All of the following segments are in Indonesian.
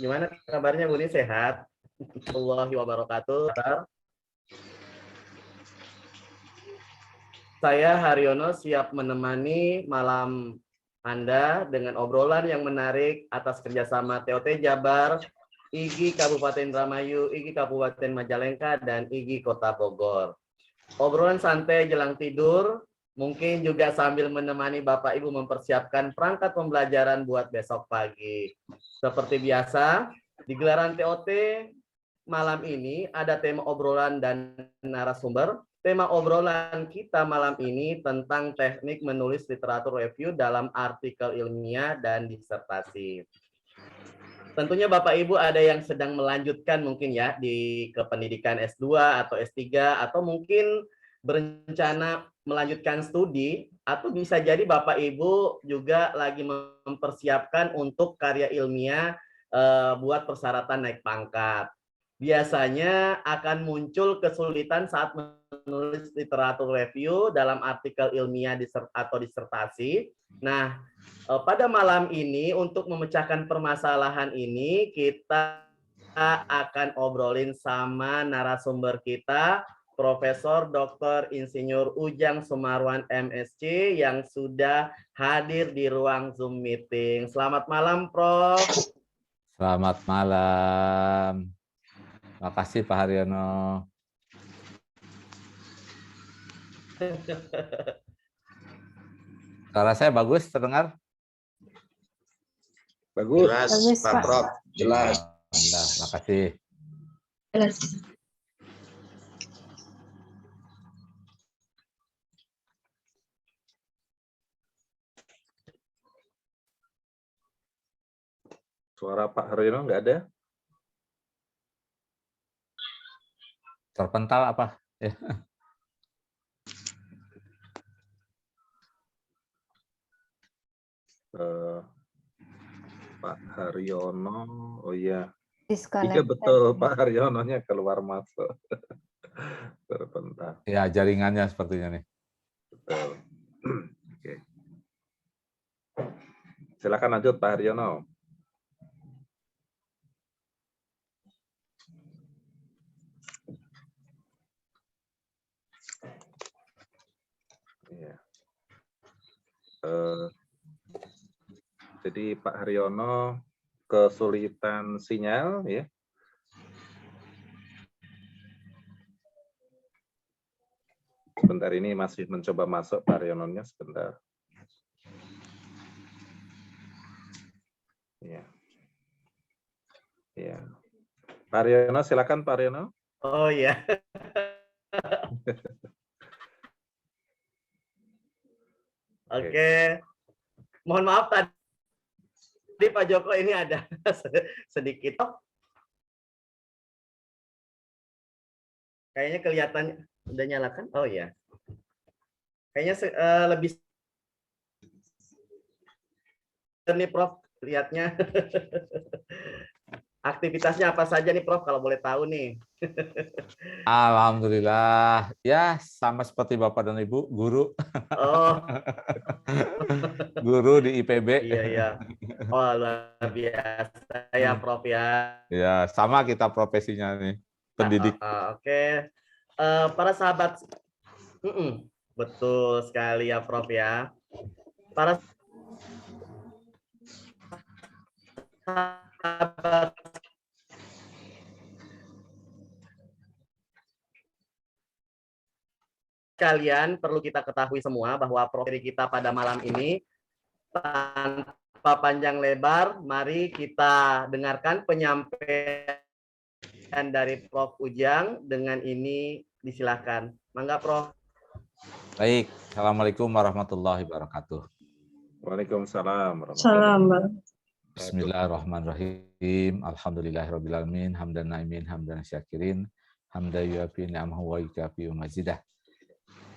Gimana kabarnya Bu Ni, sehat? Warahmatullahi wabarakatuh. Saya Haryono siap menemani malam Anda dengan obrolan yang menarik atas kerjasama TOT Jabar, IGI Kabupaten Indramayu, IGI Kabupaten Majalengka, dan IGI Kota Bogor. Obrolan santai jelang tidur, mungkin juga sambil menemani Bapak Ibu mempersiapkan perangkat pembelajaran buat besok pagi. Seperti biasa, di gelaran TOT malam ini ada tema obrolan dan narasumber. Tema obrolan kita malam ini tentang teknik menulis literatur review dalam artikel ilmiah dan disertasi. Tentunya Bapak Ibu ada yang sedang melanjutkan mungkin ya di kependidikan S2 atau S3 atau mungkin berencana melanjutkan studi, atau bisa jadi Bapak Ibu juga lagi mempersiapkan untuk karya ilmiah buat persyaratan naik pangkat. Biasanya akan muncul kesulitan saat menulis literatur review dalam artikel ilmiah atau disertasi. Nah, pada malam ini untuk memecahkan permasalahan ini kita akan obrolin sama narasumber kita, Profesor Dr. Insinyur Ujang Sumarwan MSc yang sudah hadir di ruang Zoom meeting. Selamat malam, Prof. Selamat malam. Makasih Pak Haryono. Suara saya bagus terdengar? Bagus. Jelas, Pak Prof. Jelas. Nah, makasih. Jelas. Suara Pak Haryono nggak ada? Terpental apa? Ya. Pak Haryono, oh iya. Disconnect. Iya betul, Pak Haryononya keluar masuk. Terpental. Ya, jaringannya sepertinya nih. Betul. Oke. Silakan lanjut Pak Haryono. Iya. Jadi Pak Haryono kesulitan sinyal ya. Sebentar ini masih mencoba masuk Pak Haryononya sebentar. Ya. Ya. Pak Haryono silakan Pak Haryono. Oh ya. Oke. Mohon maaf tadi Pak Joko ini ada sedikit. Kayaknya kelihatannya udah nyalakan. Oh ya. Kayaknya lebih nih Prof lihatnya. Aktivitasnya apa saja nih Prof kalau boleh tahu nih? Alhamdulillah. Ya, sama seperti Bapak dan Ibu, guru. Oh. Guru di IPB. Iya, iya. Oh, luar biasa ya Prof ya. Ya, sama kita profesinya nih, pendidik. Oke. Para sahabat, betul sekali ya Prof ya. Para sahabat kalian, perlu kita ketahui semua bahwa profesi kita pada malam ini tanpa panjang lebar, mari kita dengarkan penyampaian dari Prof. Ujang. Dengan ini disilahkan. Mangga Prof. Baik, Assalamualaikum warahmatullahi wabarakatuh. Waalaikumsalam. Salam. Bismillahirrahmanirrahim. Alhamdulillahirrahmanirrahim. Hamdan naimin, hamdan syakirin. Hamdan yuafi ni'amahu wa yukafi mazidah.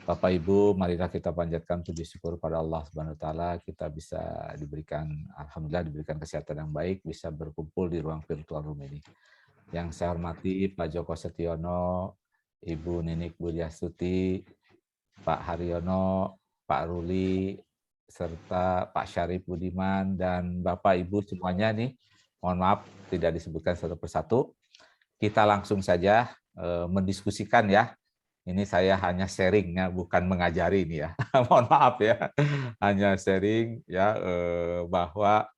Bapak Ibu, marilah kita panjatkan puji syukur pada Allah Subhanahu wa taala, kita bisa diberikan, alhamdulillah diberikan kesehatan yang baik, bisa berkumpul di ruang virtual room ini. Yang saya hormati Pak Joko Setiono, Ibu Ninik Budiastuti, Pak Haryono, Pak Ruli, serta Pak Syarif Budiman, dan Bapak Ibu semuanya nih Mohon maaf tidak disebutkan satu persatu. Kita langsung saja mendiskusikan ya. Ini saya hanya sharing ya, bukan mengajari ini ya. Mohon maaf ya. Hanya sharing ya, bahwa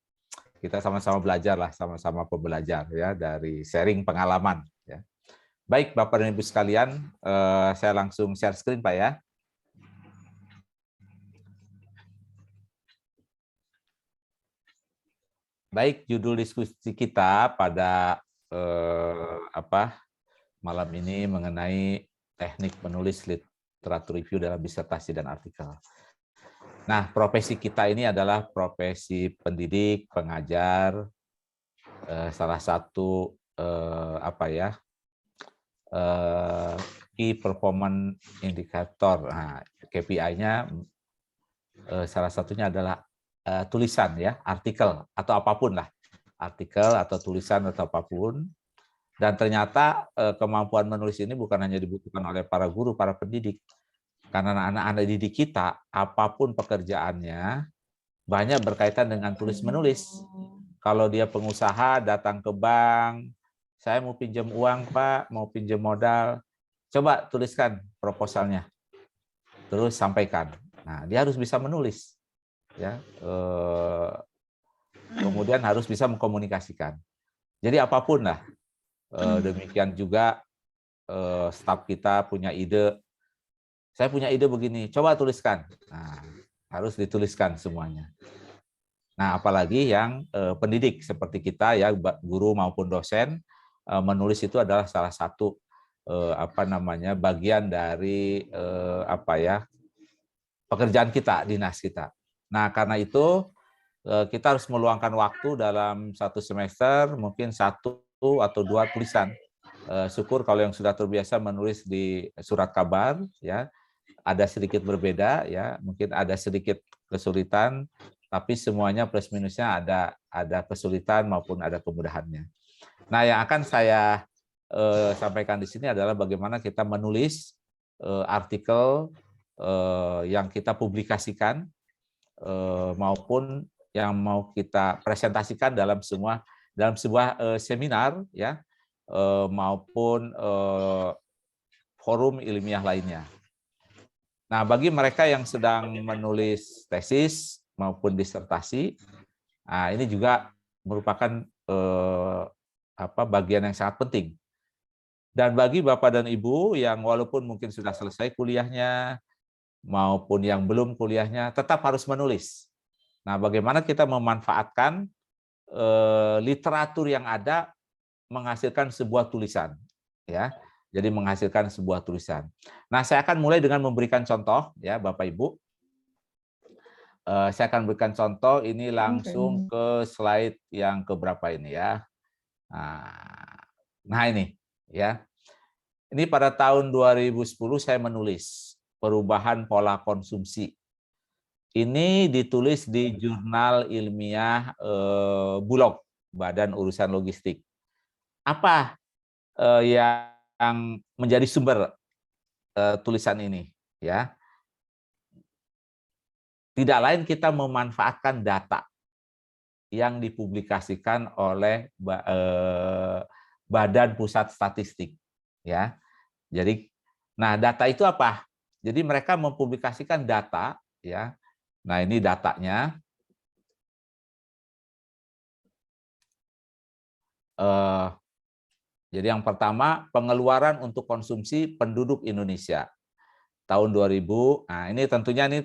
kita sama-sama belajar lah, sama-sama pembelajar ya, dari sharing pengalaman ya. Baik Bapak dan Ibu sekalian, saya langsung share screen Pak ya. Baik, judul diskusi kita pada malam ini mengenai teknik menulis literatur review dalam disertasi dan artikel. Nah, profesi kita ini adalah profesi pendidik, pengajar, salah satu key performance indicator. Nah, KPI-nya salah satunya adalah tulisan ya, artikel atau apapun lah, artikel atau tulisan atau apapun. Dan ternyata kemampuan menulis ini bukan hanya dibutuhkan oleh para guru, para pendidik, karena anak-anak didik kita apapun pekerjaannya banyak berkaitan dengan tulis menulis. Kalau dia pengusaha datang ke bank, saya mau pinjam uang Pak, mau pinjam modal, coba tuliskan proposalnya, terus sampaikan. Nah, dia harus bisa menulis, ya. Kemudian harus bisa mengkomunikasikan. Jadi apapun lah. Demikian juga staf kita punya ide. Saya punya ide begini, coba tuliskan. Nah, harus dituliskan semuanya. Nah, apalagi yang pendidik seperti kita ya, guru maupun dosen, menulis itu adalah salah satu bagian dari pekerjaan kita, dinas kita. Nah, karena itu kita harus meluangkan waktu dalam satu semester, mungkin 1 atau 2 tulisan. Syukur kalau yang sudah terbiasa menulis di surat kabar, ya ada sedikit berbeda, ya mungkin ada sedikit kesulitan, tapi semuanya plus minusnya ada kesulitan maupun ada kemudahannya. Nah, yang akan saya sampaikan di sini adalah bagaimana kita menulis artikel yang kita publikasikan maupun yang mau kita presentasikan dalam sebuah seminar ya, maupun forum ilmiah lainnya. Nah, bagi mereka yang sedang menulis tesis maupun disertasi, nah ini juga merupakan bagian yang sangat penting. Dan bagi Bapak dan Ibu yang walaupun mungkin sudah selesai kuliahnya maupun yang belum kuliahnya, tetap harus menulis. Nah, bagaimana kita memanfaatkan literatur yang ada menghasilkan sebuah tulisan, ya. Jadi menghasilkan sebuah tulisan. Nah, saya akan mulai dengan memberikan contoh, ya, Bapak Ibu. Saya akan berikan contoh ini langsung ke slide yang keberapa ini ya. Nah ini, ya. Ini pada tahun 2010 saya menulis perubahan pola konsumsi. Ini ditulis di jurnal ilmiah Bulog, Badan Urusan Logistik. Apa yang menjadi sumber tulisan ini? Ya, tidak lain kita memanfaatkan data yang dipublikasikan oleh Badan Pusat Statistik. Ya, jadi, nah data itu apa? Jadi mereka mempublikasikan data, ya. Nah, ini datanya. Jadi yang pertama, pengeluaran untuk konsumsi penduduk Indonesia tahun 2000. Nah, ini tentunya ini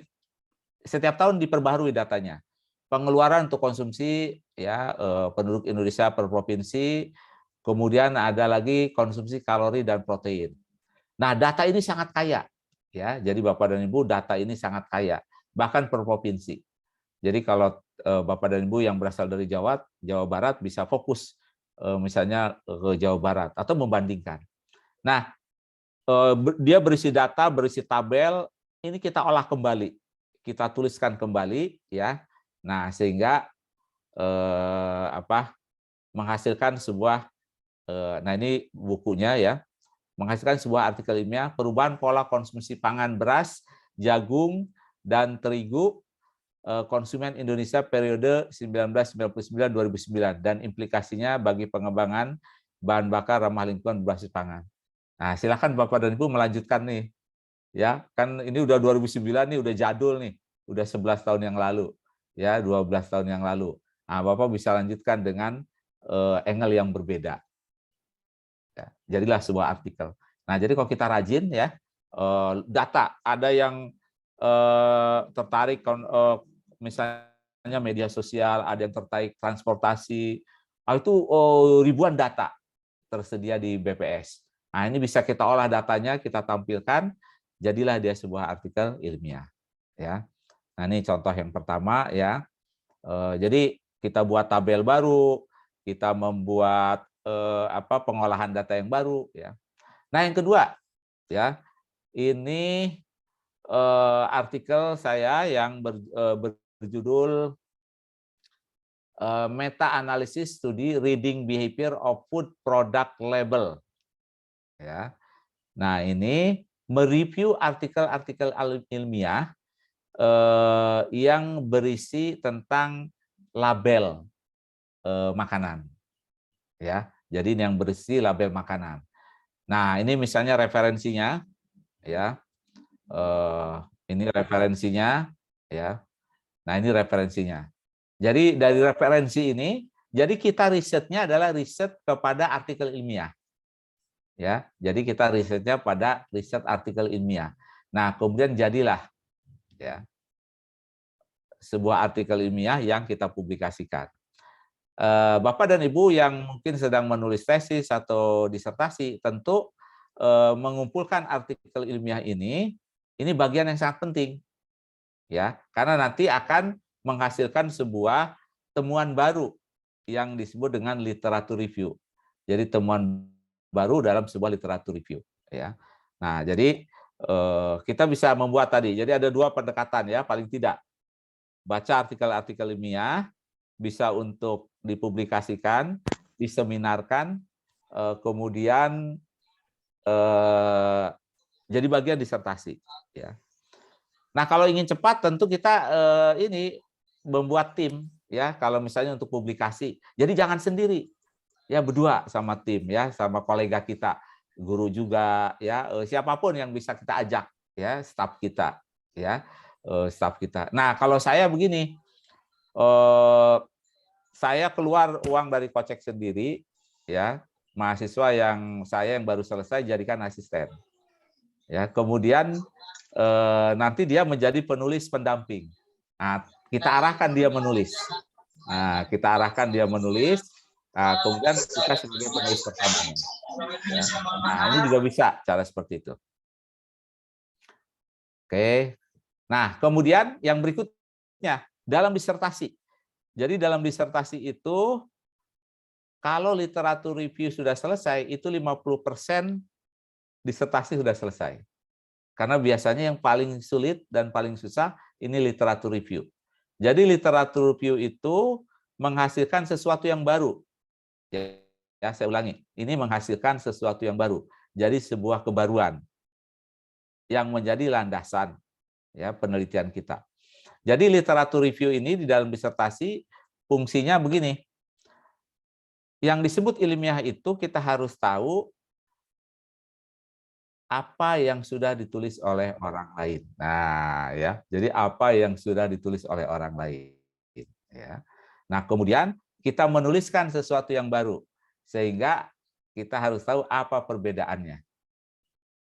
setiap tahun diperbaharui datanya. Pengeluaran untuk konsumsi ya penduduk Indonesia per provinsi, kemudian ada lagi konsumsi kalori dan protein. Nah, data ini sangat kaya, ya. Jadi Bapak dan Ibu, data ini sangat kaya, bahkan per provinsi. Jadi kalau Bapak dan Ibu yang berasal dari Jawa Barat bisa fokus misalnya ke Jawa Barat atau membandingkan. Nah, dia berisi data, berisi tabel, ini kita olah kembali, kita tuliskan kembali, ya. Nah, sehingga menghasilkan sebuah, nah ini bukunya ya, menghasilkan sebuah artikel ilmiah perubahan pola konsumsi pangan beras, jagung, dan terigu konsumen Indonesia periode 1999-2009 dan implikasinya bagi pengembangan bahan bakar ramah lingkungan berbasis pangan. Nah, silakan Bapak dan Ibu melanjutkan nih. Ya, kan ini udah 2009 nih, udah jadul nih. Udah 11 tahun yang lalu. Ya, 12 tahun yang lalu. Nah, Bapak bisa lanjutkan dengan angle yang berbeda. Ya, jadilah sebuah artikel. Nah, jadi kalau kita rajin ya, data, ada yang tertarik misalnya media sosial, ada yang tertarik transportasi, itu ribuan data tersedia di BPS. Nah, ini bisa kita olah datanya, kita tampilkan, jadilah dia sebuah artikel ilmiah. Ya, nah ini contoh yang pertama ya. Jadi kita buat tabel baru, kita membuat pengolahan data yang baru. Ya. Nah yang kedua, ya ini artikel saya yang berjudul Meta Analysis Study Reading Behavior of Food Product Label. Ya. Nah, ini mereview artikel-artikel ilmiah yang berisi tentang label makanan. Ya. Jadi ini yang berisi label makanan. Nah, ini misalnya referensinya ya. Ini referensinya ya. Nah, ini referensinya. Jadi dari referensi ini, jadi kita risetnya adalah riset kepada artikel ilmiah. Ya, jadi kita risetnya pada riset artikel ilmiah. Nah, kemudian jadilah ya sebuah artikel ilmiah yang kita publikasikan. Bapak dan Ibu yang mungkin sedang menulis tesis atau disertasi tentu mengumpulkan artikel ilmiah ini bagian yang sangat penting. Ya, karena nanti akan menghasilkan sebuah temuan baru yang disebut dengan literatur review. Jadi temuan baru dalam sebuah literatur review. Ya, nah jadi kita bisa membuat tadi. Jadi ada dua pendekatan ya, paling tidak baca artikel-artikel ilmiah, bisa untuk dipublikasikan, diseminarkan, kemudian jadi bagian disertasi. Ya. Nah, kalau ingin cepat tentu kita ini membuat tim ya, kalau misalnya untuk publikasi. Jadi jangan sendiri. Ya berdua sama tim ya, sama kolega kita, guru juga ya, siapapun yang bisa kita ajak ya, staf kita ya, staf kita. Nah, kalau saya begini, saya keluar uang dari kocek sendiri ya, mahasiswa yang baru selesai jadikan asisten. Ya, kemudian nanti dia menjadi penulis pendamping. Nah, kita arahkan dia menulis. Nah, kita arahkan dia menulis. Nah, kemudian kita sebagai penulis pertamanya. Ya. Nah, ini juga bisa cara seperti itu. Oke. Nah, kemudian yang berikutnya dalam disertasi. Jadi dalam disertasi itu kalau literatur review sudah selesai, itu 50% disertasi sudah selesai. Karena biasanya yang paling sulit dan paling susah ini literatur review. Jadi literatur review itu menghasilkan sesuatu yang baru. Ya, saya ulangi, ini menghasilkan sesuatu yang baru. Jadi sebuah kebaruan yang menjadi landasan ya penelitian kita. Jadi literatur review ini di dalam disertasi fungsinya begini. Yang disebut ilmiah itu kita harus tahu apa yang sudah ditulis oleh orang lain. Nah, ya. Jadi apa yang sudah ditulis oleh orang lain, ya. Nah, kemudian kita menuliskan sesuatu yang baru sehingga kita harus tahu apa perbedaannya.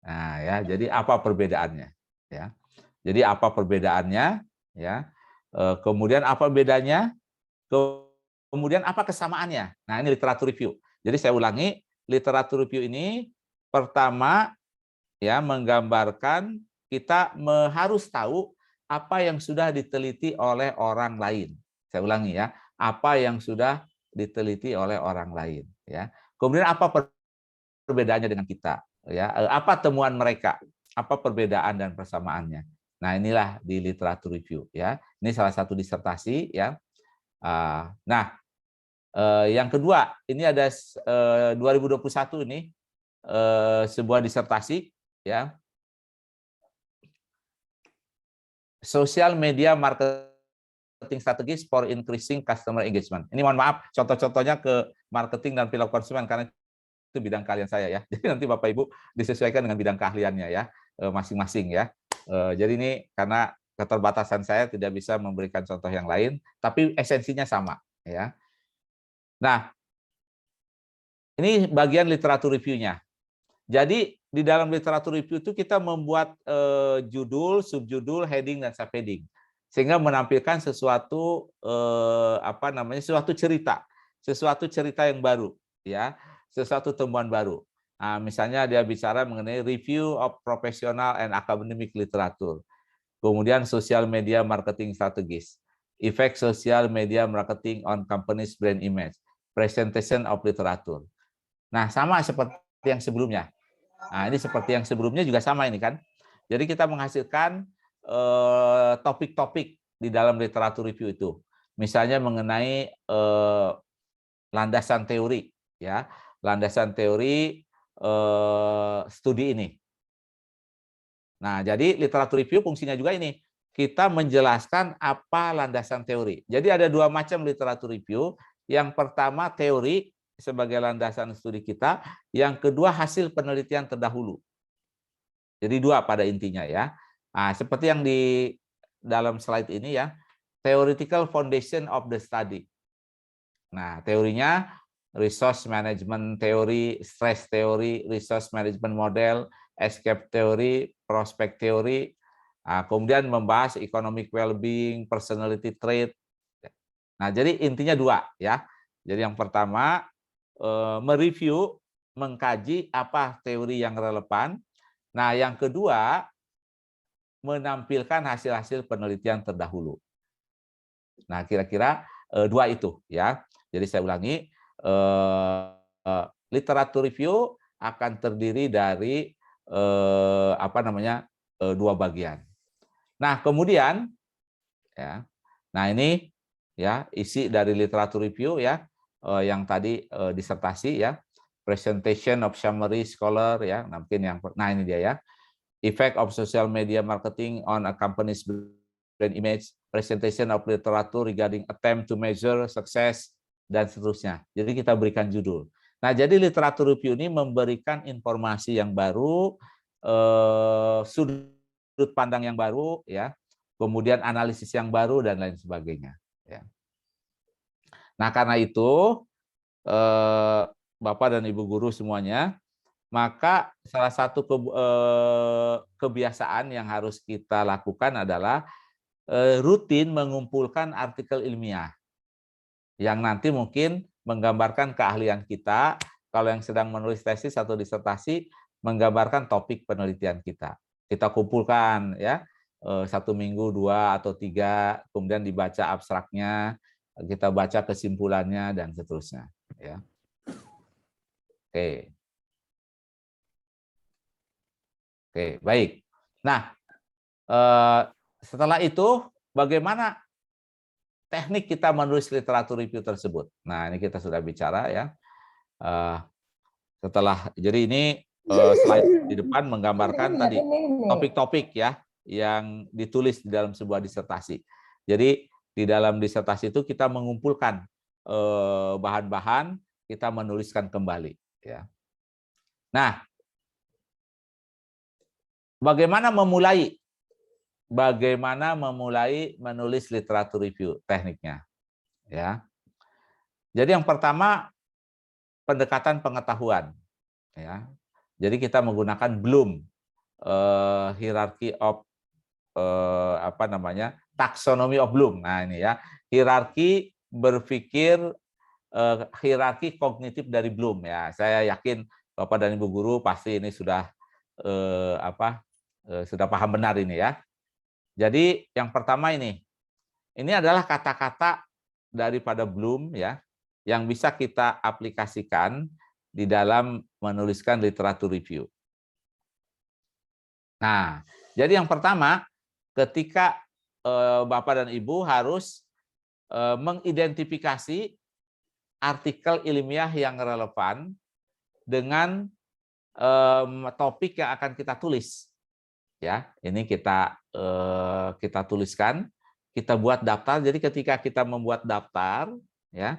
Nah, ya. Jadi apa perbedaannya, ya. Jadi apa perbedaannya, ya. Kemudian apa bedanya? Kemudian apa kesamaannya? Nah, ini literatur review. Jadi saya ulangi, literatur review ini pertama ya menggambarkan kita harus tahu apa yang sudah diteliti oleh orang lain. Saya ulangi ya, apa yang sudah diteliti oleh orang lain ya. Kemudian apa perbedaannya dengan kita ya, apa temuan mereka, apa perbedaan dan persamaannya. Nah, inilah di literatur review ya. Ini salah satu disertasi ya. Nah, yang kedua, ini ada 2021 ini sebuah disertasi ya, social media marketing marketing strategies for increasing customer engagement. Ini mohon maaf, contoh-contohnya ke marketing dan perilaku konsumen karena itu bidang kalian saya ya. Jadi nanti Bapak Ibu disesuaikan dengan bidang keahliannya ya, masing-masing ya. Jadi ini karena keterbatasan saya tidak bisa memberikan contoh yang lain, tapi esensinya sama ya. Nah, ini bagian literatur review-nya. Jadi di dalam literatur review itu kita membuat judul, subjudul, heading, dan subheading, sehingga menampilkan sesuatu sesuatu cerita yang baru, ya, sesuatu temuan baru. Nah, misalnya dia bicara mengenai review of professional and academic literature, kemudian social media marketing strategies, effect social media marketing on company's brand image, presentation of literature. Nah, sama seperti yang sebelumnya. Nah, ini seperti yang sebelumnya juga sama ini kan. Jadi kita menghasilkan topik-topik di dalam literatur review itu. Misalnya mengenai landasan teori, ya, landasan teori studi ini. Nah, jadi literatur review fungsinya juga ini. Kita menjelaskan apa landasan teori. Jadi ada dua macam literatur review. Yang pertama teori sebagai landasan studi kita, yang kedua hasil penelitian terdahulu. Jadi dua pada intinya ya. Nah, seperti yang di dalam slide ini ya, theoretical foundation of the study. Nah, teorinya resource management theory, stress theory, resource management model, escape theory, prospect theory. Nah, kemudian membahas economic well-being, personality trait. Nah, jadi intinya dua ya. Jadi yang pertama mereview, mengkaji apa teori yang relevan. Nah, yang kedua, menampilkan hasil-hasil penelitian terdahulu. Nah, kira-kira dua itu ya. Jadi saya ulangi, literatur review akan terdiri dari dua bagian. Nah, kemudian ya. Nah, ini ya isi dari literatur review ya. Yang tadi disertasi ya, presentation of summary scholar ya, mungkin ini dia ya, effect of social media marketing on a company's brand image, presentation of literature regarding attempt to measure success, dan seterusnya. Jadi kita berikan judul. Nah, jadi literatur review ini memberikan informasi yang baru, sudut pandang yang baru ya, kemudian analisis yang baru dan lain sebagainya ya. Nah, karena itu, Bapak dan Ibu guru semuanya, maka salah satu kebiasaan yang harus kita lakukan adalah rutin mengumpulkan artikel ilmiah yang nanti mungkin menggambarkan keahlian kita. Kalau yang sedang menulis tesis atau disertasi, menggambarkan topik penelitian kita. Kita kumpulkan ya, 1 minggu, 2 atau 3, kemudian dibaca abstraknya, kita baca kesimpulannya dan seterusnya ya. Oke, baik. Nah, setelah itu bagaimana teknik kita menulis literatur review tersebut? Nah, ini kita sudah bicara ya. Jadi ini slide di depan menggambarkan tadi topik-topik ya yang ditulis di dalam sebuah disertasi. Jadi di dalam disertasi itu kita mengumpulkan bahan-bahan, kita menuliskan kembali. Ya. Nah, bagaimana memulai menulis literatur review tekniknya? Ya. Jadi yang pertama pendekatan pengetahuan. Ya. Jadi kita menggunakan Bloom, hierarchy of taxonomy of Bloom. Nah, ini ya, hierarki berpikir, hierarki kognitif dari Bloom ya. Saya yakin Bapak dan Ibu guru pasti ini sudah sudah paham benar ini ya. Jadi yang pertama ini adalah kata-kata daripada Bloom ya, yang bisa kita aplikasikan di dalam menuliskan literatur review. Nah, jadi yang pertama, ketika Bapak dan Ibu harus mengidentifikasi artikel ilmiah yang relevan dengan topik yang akan kita tulis. Ya, ini kita tuliskan kita buat daftar. Jadi ketika kita membuat daftar, ya,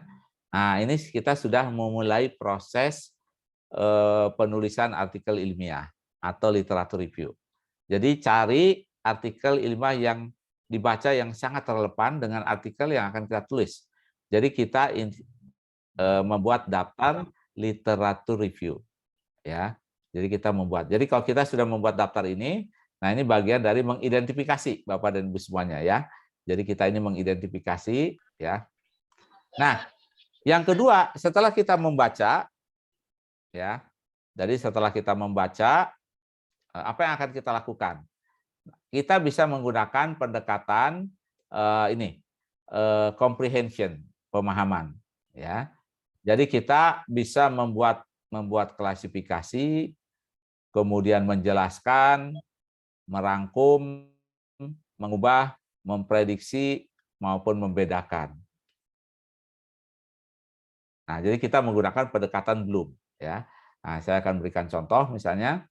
nah ini kita sudah memulai proses penulisan artikel ilmiah atau literatur review. Jadi cari artikel ilmiah yang dibaca yang sangat relevan dengan artikel yang akan kita tulis. Jadi kita membuat daftar literatur review, ya. Jadi kita membuat. Jadi kalau kita sudah membuat daftar ini, nah ini bagian dari mengidentifikasi Bapak dan Ibu semuanya, ya. Jadi kita ini mengidentifikasi, ya. Nah, yang kedua, setelah kita membaca, ya. Jadi setelah kita membaca, apa yang akan kita lakukan? Kita bisa menggunakan pendekatan comprehension, pemahaman, ya. Jadi kita bisa membuat klasifikasi, kemudian menjelaskan, merangkum, mengubah, memprediksi, maupun membedakan. Nah, jadi kita menggunakan pendekatan Bloom, ya. Nah, saya akan berikan contoh misalnya.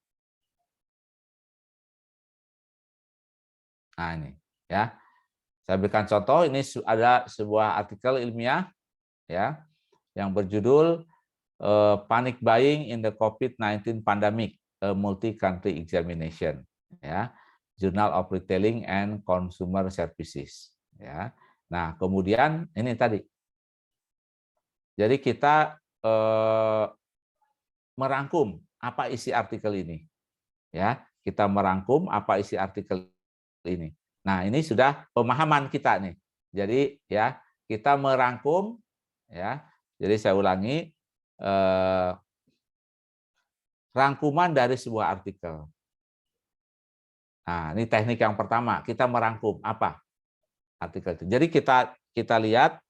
Nah, ini, ya. Saya berikan contoh, ini ada sebuah artikel ilmiah, ya, yang berjudul Panic Buying in the COVID-19 Pandemic, a Multi-Country Examination, ya, Journal of Retailing and Consumer Services, ya. Nah, kemudian ini tadi. Jadi kita merangkum apa isi artikel ini, ya. Kita merangkum apa isi artikel ini. Nah, ini sudah pemahaman kita nih. Jadi ya, kita merangkum, ya. Jadi saya ulangi, rangkuman dari sebuah artikel. Nah, ini teknik yang pertama, kita merangkum apa artikel itu. Jadi kita lihat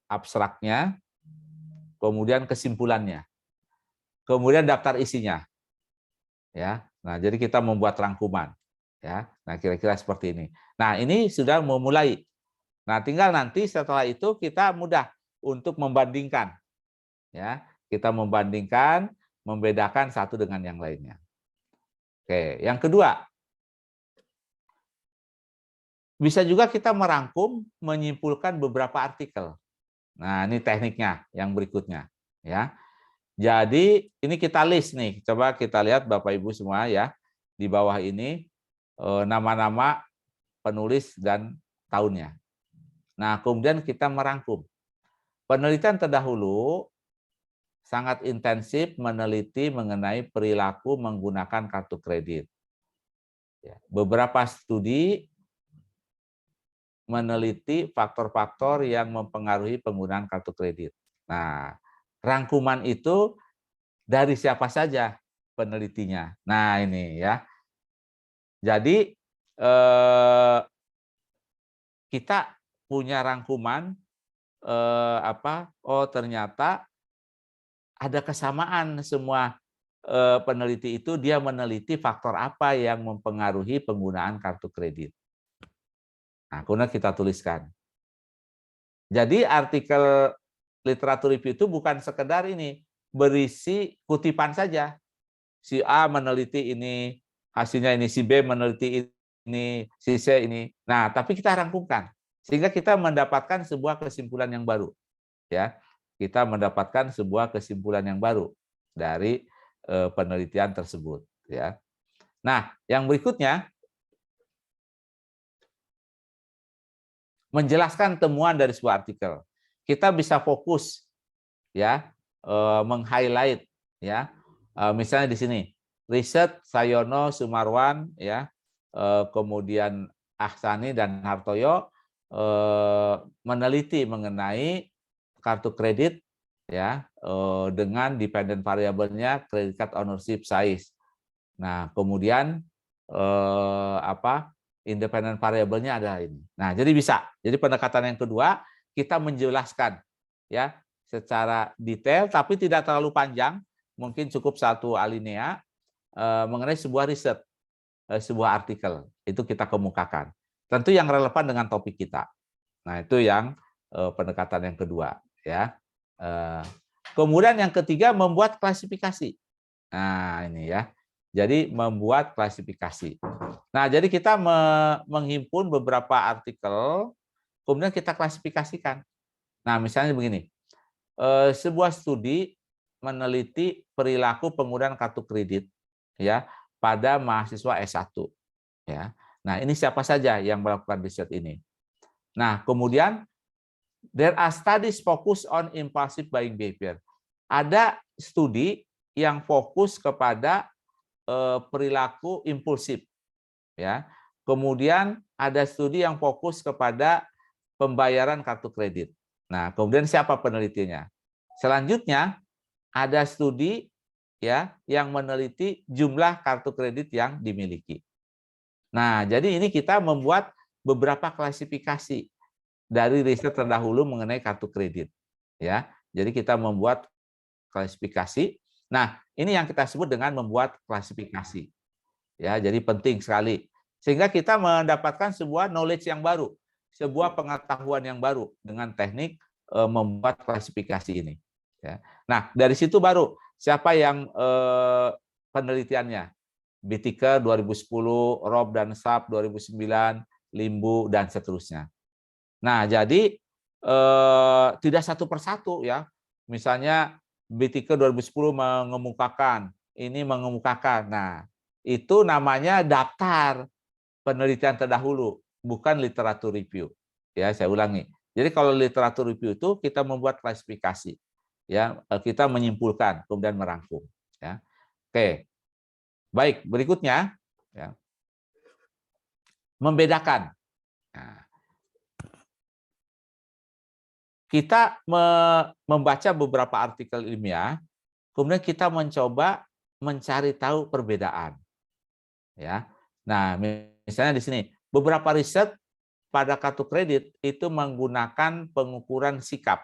abstraknya, kemudian kesimpulannya, kemudian daftar isinya, ya. Nah, jadi kita membuat rangkuman, ya. Nah, kira-kira seperti ini. Nah, ini sudah memulai. Nah, tinggal nanti setelah itu kita mudah untuk membandingkan, ya. Kita membandingkan, membedakan satu dengan yang lainnya. Oke, yang kedua, bisa juga kita merangkum, menyimpulkan beberapa artikel. Nah, ini tekniknya yang berikutnya, ya. Jadi ini kita list nih. Coba kita lihat Bapak Ibu semua, ya. Di bawah ini nama-nama penulis dan tahunnya. Nah, kemudian kita merangkum. Penelitian terdahulu sangat intensif meneliti mengenai perilaku menggunakan kartu kredit. Beberapa studi meneliti faktor-faktor yang mempengaruhi penggunaan kartu kredit. Nah, rangkuman itu dari siapa saja penelitinya. Nah, ini ya. Jadi kita punya rangkuman oh ternyata ada kesamaan semua peneliti itu, dia meneliti faktor apa yang mempengaruhi penggunaan kartu kredit. Nah, kemudian kita tuliskan. Jadi artikel literatur review itu bukan sekedar ini berisi kutipan saja. Si A meneliti ini, hasilnya ini, si B meneliti ini, si C ini. Nah, tapi kita rangkumkan sehingga kita mendapatkan sebuah kesimpulan yang baru. Ya, kita mendapatkan sebuah kesimpulan yang baru dari penelitian tersebut. Ya. Nah, yang berikutnya menjelaskan temuan dari sebuah artikel. Kita bisa fokus, ya, meng-highlight, ya. Misalnya di sini, riset Sayono Sumarwan, ya, kemudian Ahsani dan Hartoyo meneliti mengenai kartu kredit, ya, dengan dependent variabelnya credit card ownership size. Nah, kemudian independent variabelnya ada ini. Nah, jadi bisa. Jadi pendekatan yang kedua, kita menjelaskan, ya, secara detail tapi tidak terlalu panjang, mungkin cukup satu alinea mengenai sebuah riset, sebuah artikel. Itu kita kemukakan. Tentu yang relevan dengan topik kita. Nah, itu yang pendekatan yang kedua, ya. Kemudian yang ketiga, membuat klasifikasi. Nah, ini ya. Jadi membuat klasifikasi. Nah, jadi kita menghimpun beberapa artikel, kemudian kita klasifikasikan. Nah, misalnya begini, sebuah studi meneliti perilaku penggunaan kartu kredit ya pada mahasiswa S1 ya. Nah, ini siapa saja yang melakukan riset ini? Nah, kemudian there are studies focus on impulsive buying behavior. Ada studi yang fokus kepada perilaku impulsif ya. Kemudian ada studi yang fokus kepada pembayaran kartu kredit. Nah, kemudian siapa penelitinya? Selanjutnya ada studi ya yang meneliti jumlah kartu kredit yang dimiliki. Nah, jadi ini kita membuat beberapa klasifikasi dari riset terdahulu mengenai kartu kredit ya. Jadi kita membuat klasifikasi. Nah, ini yang kita sebut dengan membuat klasifikasi. Ya, jadi penting sekali. Sehingga kita mendapatkan sebuah knowledge yang baru, sebuah pengetahuan yang baru dengan teknik membuat klasifikasi ini. Ya. Nah, dari situ baru siapa yang penelitiannya? Bittiker 2010, Rob dan Saab 2009, Limbu dan seterusnya. Nah, jadi tidak satu persatu ya. Misalnya Bittiker 2010 mengemukakan, ini mengemukakan. Nah, itu namanya daftar penelitian terdahulu, bukan literatur review. Ya, saya ulangi. Jadi kalau literatur review itu kita membuat klasifikasi. Ya, kita menyimpulkan kemudian merangkum, ya. Oke. Baik, berikutnya ya. Membedakan. Nah, kita membaca beberapa artikel ilmiah, kemudian kita mencoba mencari tahu perbedaan. Ya. Nah, misalnya di sini, beberapa riset pada kartu kredit itu menggunakan pengukuran sikap.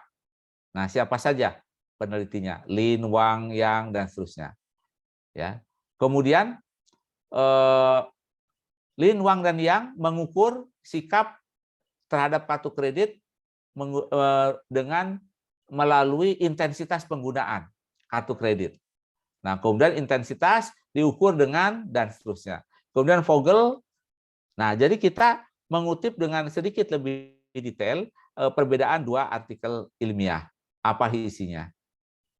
Nah, siapa saja penelitinya? Lin, Wang, Yang, dan seterusnya. Ya. Kemudian Lin, Wang, dan Yang mengukur sikap terhadap kartu kredit dengan melalui intensitas penggunaan kartu kredit. Nah, kemudian intensitas diukur dengan dan seterusnya. Kemudian Vogel, nah jadi kita mengutip dengan sedikit lebih detail perbedaan dua artikel ilmiah. Apa isinya?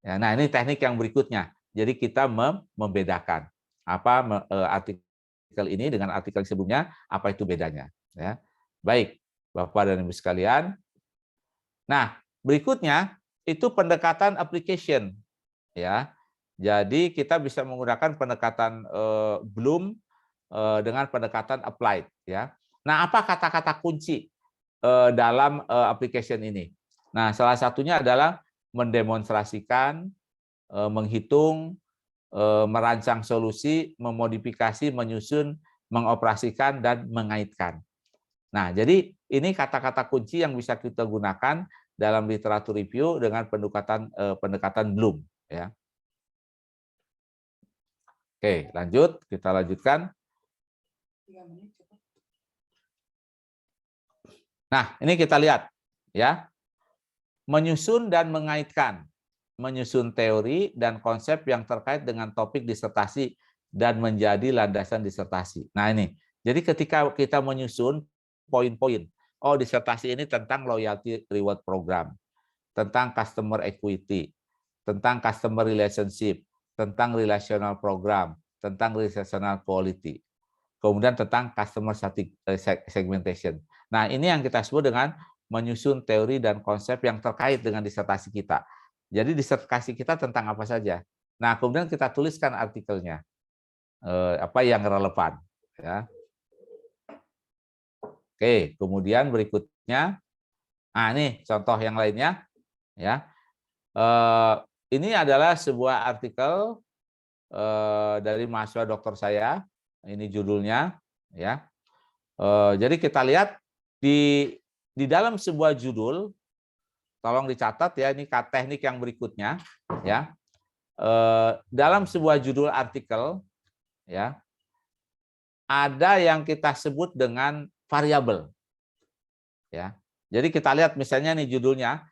Ya, nah, ini teknik yang berikutnya. Jadi kita membedakan apa artikel ini dengan artikel sebelumnya, apa itu bedanya. Ya. Baik, Bapak dan Ibu sekalian. Nah, berikutnya itu pendekatan application. Ya, jadi kita bisa menggunakan pendekatan Bloom dengan pendekatan applied. Ya. Nah, apa kata-kata kunci dalam application ini? Nah, salah satunya adalah mendemonstrasikan, menghitung, merancang solusi, memodifikasi, menyusun, mengoperasikan, dan mengaitkan. Nah, jadi ini kata-kata kunci yang bisa kita gunakan dalam literatur review dengan pendekatan Bloom. Ya. Oke, lanjut. Kita lanjutkan. Nah, ini kita lihat. Ya. Menyusun dan mengaitkan. Menyusun teori dan konsep yang terkait dengan topik disertasi dan menjadi landasan disertasi. Nah, ini. Jadi ketika kita menyusun poin-poin, oh disertasi ini tentang loyalty reward program, tentang customer equity, tentang customer relationship, tentang relational program, tentang relational quality, kemudian tentang customer segmentation. Nah, ini yang kita sebut dengan menyusun teori dan konsep yang terkait dengan disertasi kita. Jadi disertasi kita tentang apa saja. Nah, kemudian kita tuliskan artikelnya, apa yang relevan. Ya. Oke, kemudian berikutnya, nah ini contoh yang lainnya. Ya, ini adalah sebuah artikel dari mahasiswa doktor saya. Ini judulnya. Ya, jadi kita lihat di dalam sebuah judul. Tolong dicatat ya, ini teknik yang berikutnya ya. Dalam sebuah judul artikel ya, ada yang kita sebut dengan variabel. Ya. Jadi kita lihat misalnya nih judulnya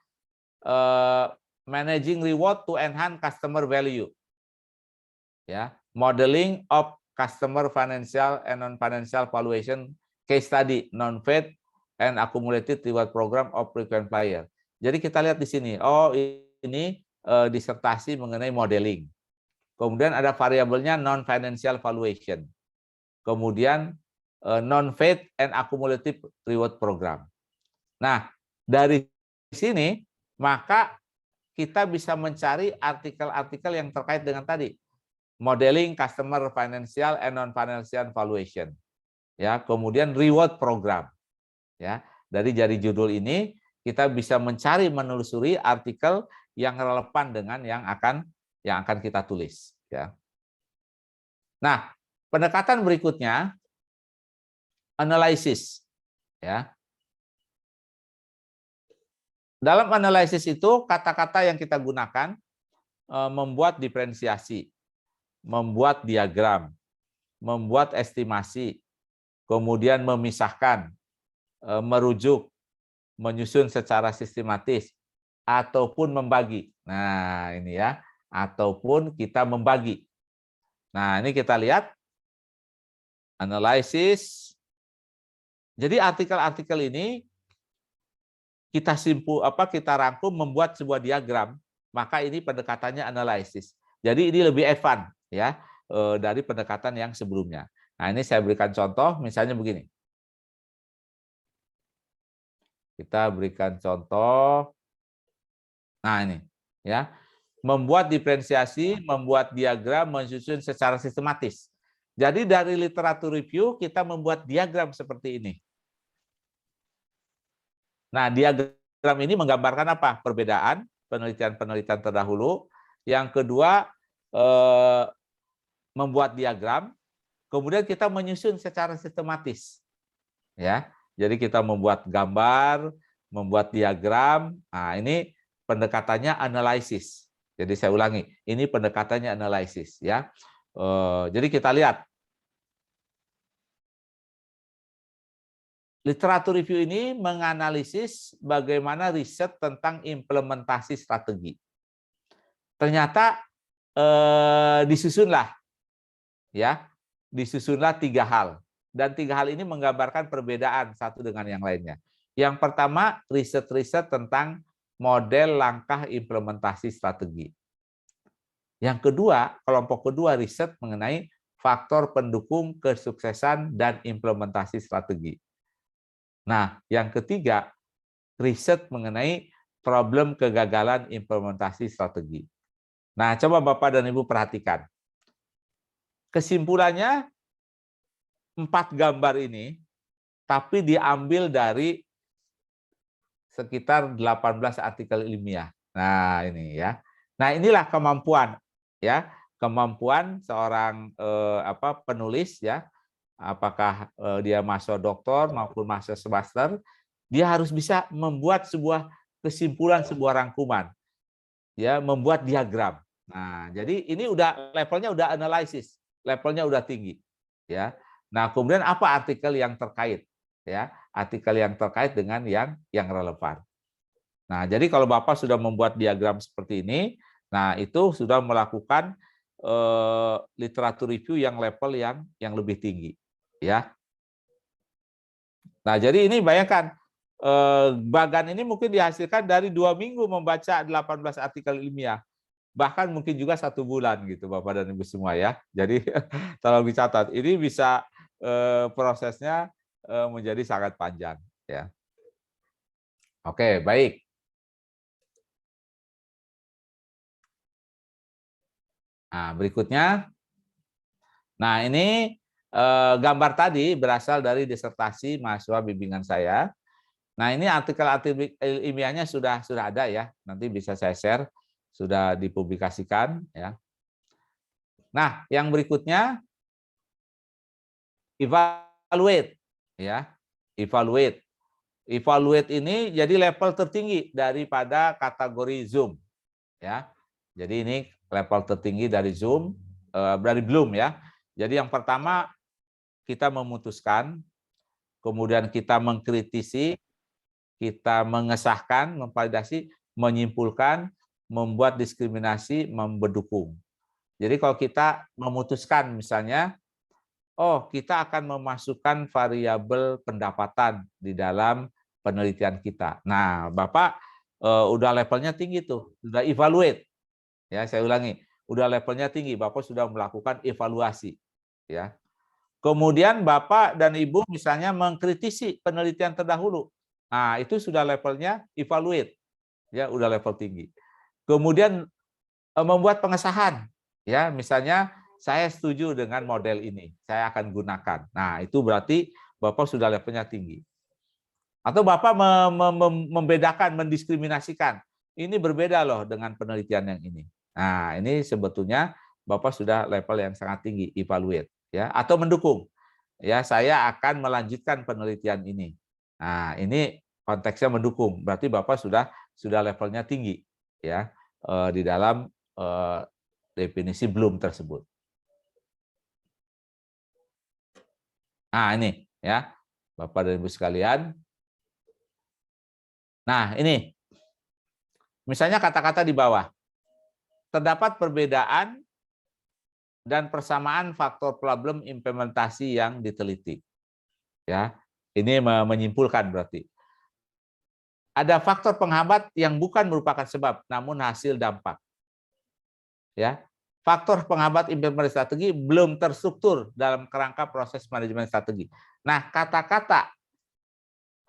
Managing Reward to Enhance Customer Value. Ya, Modeling of customer financial and non-financial valuation case study, non-faith and accumulated reward program of frequent flyer. Jadi kita lihat di sini, oh ini disertasi mengenai modeling. Kemudian ada variabelnya non-financial valuation. Kemudian non-faith and accumulative reward program. Nah, dari sini maka kita bisa mencari artikel-artikel yang terkait dengan tadi. Modeling customer financial and non-financial valuation. Ya, kemudian reward program. Ya, dari judul ini kita bisa mencari menelusuri artikel yang relevan dengan yang akan kita tulis, ya. Nah, pendekatan berikutnya analisis, ya. Dalam analisis itu kata-kata yang kita gunakan membuat diferensiasi, membuat diagram, membuat estimasi, kemudian memisahkan, merujuk, menyusun secara sistematis, ataupun membagi. Nah, ini ya, ataupun kita membagi. Nah, ini kita lihat analisis. Jadi artikel-artikel ini kita kita rangkum membuat sebuah diagram, maka ini pendekatannya analisis. Jadi ini lebih advance ya dari pendekatan yang sebelumnya. Nah, ini saya berikan contoh, misalnya begini. Kita berikan contoh. Nah, ini ya. Membuat diferensiasi, membuat diagram, menyusun secara sistematis. Jadi dari literatur review kita membuat diagram seperti ini. Nah, diagram ini menggambarkan apa? Perbedaan, penelitian-penelitian terdahulu. Yang kedua, membuat diagram. Kemudian kita menyusun secara sistematis. Ya, jadi kita membuat gambar, membuat diagram. Nah, ini pendekatannya analisis. Jadi saya ulangi, ini pendekatannya analisis. Ya, jadi kita lihat. Literatur review ini menganalisis bagaimana riset tentang implementasi strategi. Ternyata disusunlah 3 hal. Dan 3 hal ini menggambarkan perbedaan satu dengan yang lainnya. Yang pertama, riset-riset tentang model langkah implementasi strategi. Yang kedua, kelompok kedua, riset mengenai faktor pendukung kesuksesan dan implementasi strategi. Nah, yang ketiga, riset mengenai problem kegagalan implementasi strategi. Nah, coba Bapak dan Ibu perhatikan. Kesimpulannya, 4 gambar ini, tapi diambil dari sekitar 18 artikel ilmiah. Nah, ini ya. Nah, inilah kemampuan, ya, kemampuan seorang penulis, ya. Apakah dia mahasiswa doktor maupun mahasiswa master, dia harus bisa membuat sebuah kesimpulan, sebuah rangkuman, ya, membuat diagram. Nah, jadi ini levelnya udah analisis, levelnya udah tinggi, ya. Nah, kemudian apa artikel yang terkait, ya, artikel yang terkait dengan yang relevan. Nah, jadi kalau Bapak sudah membuat diagram seperti ini, nah itu sudah melakukan literatur review yang level yang lebih tinggi. Ya, nah jadi ini bayangkan bagan ini mungkin dihasilkan dari 2 minggu membaca 18 artikel ilmiah, bahkan mungkin juga 1 bulan gitu Bapak dan Ibu semua ya. Jadi tolong dicatat, ini bisa prosesnya menjadi sangat panjang ya. Oke, baik. Nah berikutnya, nah ini gambar tadi berasal dari disertasi mahasiswa bimbingan saya. Nah, ini artikel-artikel ilmiahnya sudah ada ya. Nanti bisa saya share, sudah dipublikasikan ya. Nah, yang berikutnya evaluate ya. Evaluate. Evaluate ini jadi level tertinggi daripada kategori Zoom ya. Jadi ini level tertinggi dari Zoom, dari Bloom ya. Jadi yang pertama kita memutuskan, kemudian kita mengkritisi, kita mengesahkan, memvalidasi, menyimpulkan, membuat diskriminasi, mendukung. Jadi kalau kita memutuskan misalnya oh kita akan memasukkan variabel pendapatan di dalam penelitian kita. Nah, Bapak udah levelnya tinggi tuh, sudah evaluate. Ya, saya ulangi, udah levelnya tinggi, Bapak sudah melakukan evaluasi. Ya. Kemudian Bapak dan Ibu misalnya mengkritisi penelitian terdahulu. Nah, itu sudah levelnya evaluate. Ya, udah level tinggi. Kemudian membuat pengesahan. Ya, misalnya saya setuju dengan model ini, saya akan gunakan. Nah, itu berarti Bapak sudah levelnya tinggi. Atau Bapak membedakan, mendiskriminasikan. Ini berbeda loh dengan penelitian yang ini. Nah, ini sebetulnya Bapak sudah level yang sangat tinggi, evaluate. Ya, atau mendukung. Ya, saya akan melanjutkan penelitian ini. Nah, ini konteksnya mendukung. Berarti Bapak sudah levelnya tinggi. Ya, di dalam definisi belum tersebut. Nah, ini ya, Bapak dan Ibu sekalian. Nah, ini. Misalnya kata-kata di bawah. Terdapat perbedaan dan persamaan faktor problem implementasi yang diteliti. Ya, ini menyimpulkan berarti. Ada faktor penghambat yang bukan merupakan sebab, namun hasil dampak. Ya, faktor penghambat implementasi strategi belum terstruktur dalam kerangka proses manajemen strategi. Nah, kata-kata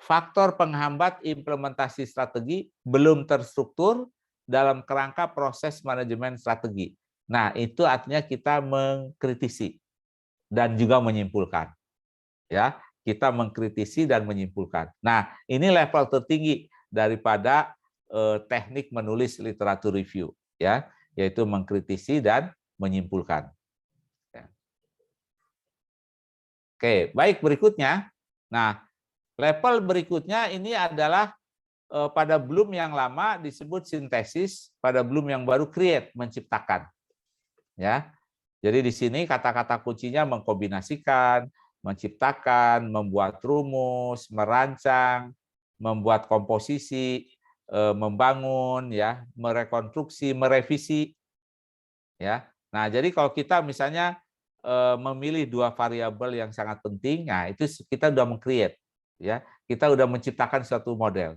faktor penghambat implementasi strategi belum terstruktur dalam kerangka proses manajemen strategi. Nah, itu artinya kita mengkritisi dan juga menyimpulkan. Ya, kita mengkritisi dan menyimpulkan. Nah, ini level tertinggi daripada teknik menulis literatur review, ya, yaitu mengkritisi dan menyimpulkan. Ya. Oke, baik berikutnya. Nah, level berikutnya ini adalah pada Bloom yang lama disebut sintesis, pada Bloom yang baru create, menciptakan. Ya. Jadi di sini kata-kata kuncinya mengkombinasikan, menciptakan, membuat rumus, merancang, membuat komposisi, membangun, ya, merekonstruksi, merevisi. Ya. Nah, jadi kalau kita misalnya memilih dua variabel yang sangat penting, nah itu kita sudah meng-create, ya. Kita sudah menciptakan suatu model.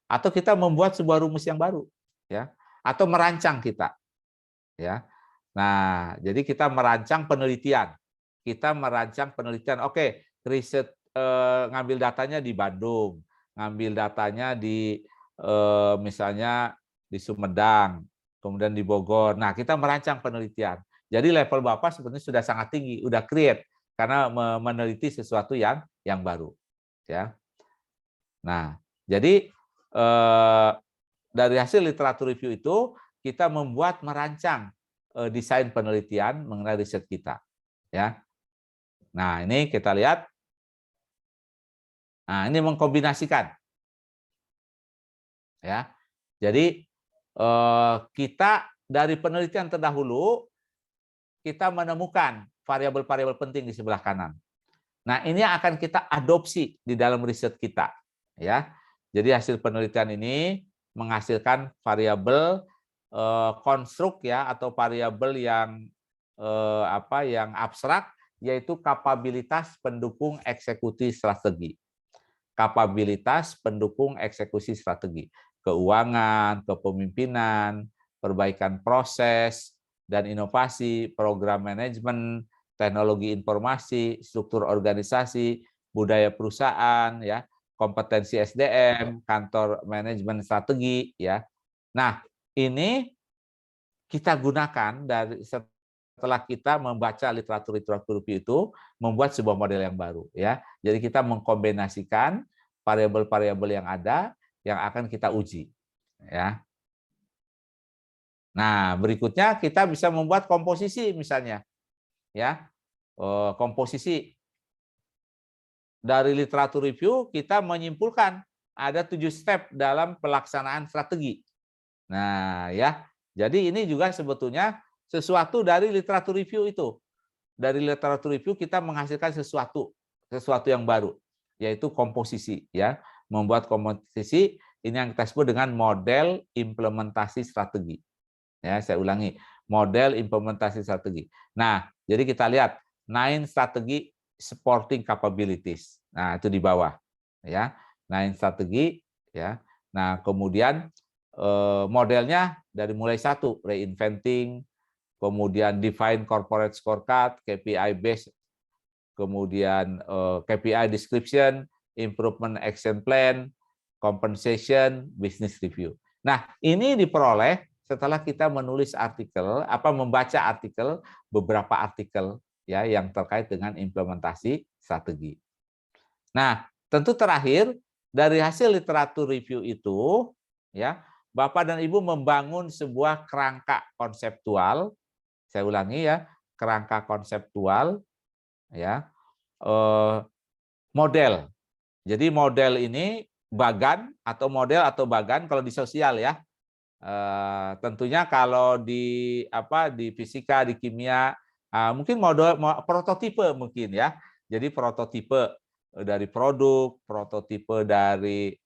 Atau kita membuat sebuah rumus yang baru, ya. Atau merancang kita. Ya. Nah, jadi kita merancang penelitian. Kita merancang penelitian. Oke, riset ngambil datanya di Bandung, ngambil datanya di misalnya di Sumedang, kemudian di Bogor. Nah, kita merancang penelitian. Jadi level Bapak sebenarnya sudah sangat tinggi, udah create karena meneliti sesuatu yang baru, ya. Nah, jadi dari hasil literatur review itu kita membuat merancang desain penelitian mengenai riset kita, ya. Nah, ini kita lihat. Nah, ini mengkombinasikan, ya. Jadi kita dari penelitian terdahulu kita menemukan variabel-variabel penting di sebelah kanan. Nah, ini akan kita adopsi di dalam riset kita, ya. Jadi hasil penelitian ini menghasilkan variabel konstruk, ya, atau variabel yang yang abstrak, yaitu kapabilitas pendukung eksekusi strategi. Kapabilitas pendukung eksekusi strategi, keuangan, kepemimpinan, perbaikan proses dan inovasi, program manajemen, teknologi informasi, struktur organisasi, budaya perusahaan, ya, kompetensi SDM, kantor manajemen strategi, ya. Nah, ini kita gunakan dari setelah kita membaca literatur review itu, membuat sebuah model yang baru, ya. Jadi kita mengkombinasikan variabel-variabel yang ada yang akan kita uji, ya. Nah, berikutnya kita bisa membuat komposisi misalnya, ya. Komposisi dari literatur review kita menyimpulkan ada 7 step dalam pelaksanaan strategi. Nah, ya. Jadi ini juga sebetulnya sesuatu dari literatur review itu. Dari literatur review kita menghasilkan sesuatu yang baru, yaitu komposisi, ya. Membuat komposisi ini yang kita sebut dengan model implementasi strategi. Ya, saya ulangi, model implementasi strategi. Nah, jadi kita lihat 9 strategi supporting capabilities. Nah, itu di bawah ya. 9 strategi ya. Nah, kemudian modelnya dari mulai 1 reinventing, kemudian define corporate scorecard, KPI based, kemudian KPI description, improvement action plan, compensation, business review. Nah, ini diperoleh setelah kita menulis artikel, membaca artikel, beberapa artikel ya yang terkait dengan implementasi strategi. Nah, tentu terakhir dari hasil literatur review itu ya, Bapak dan Ibu membangun sebuah kerangka konseptual. Saya ulangi ya, kerangka konseptual ya, model. Jadi model ini bagan atau model atau bagan kalau di sosial ya. Tentunya kalau di fisika, di kimia, mungkin model prototipe mungkin ya. Jadi prototipe dari produk, prototipe dari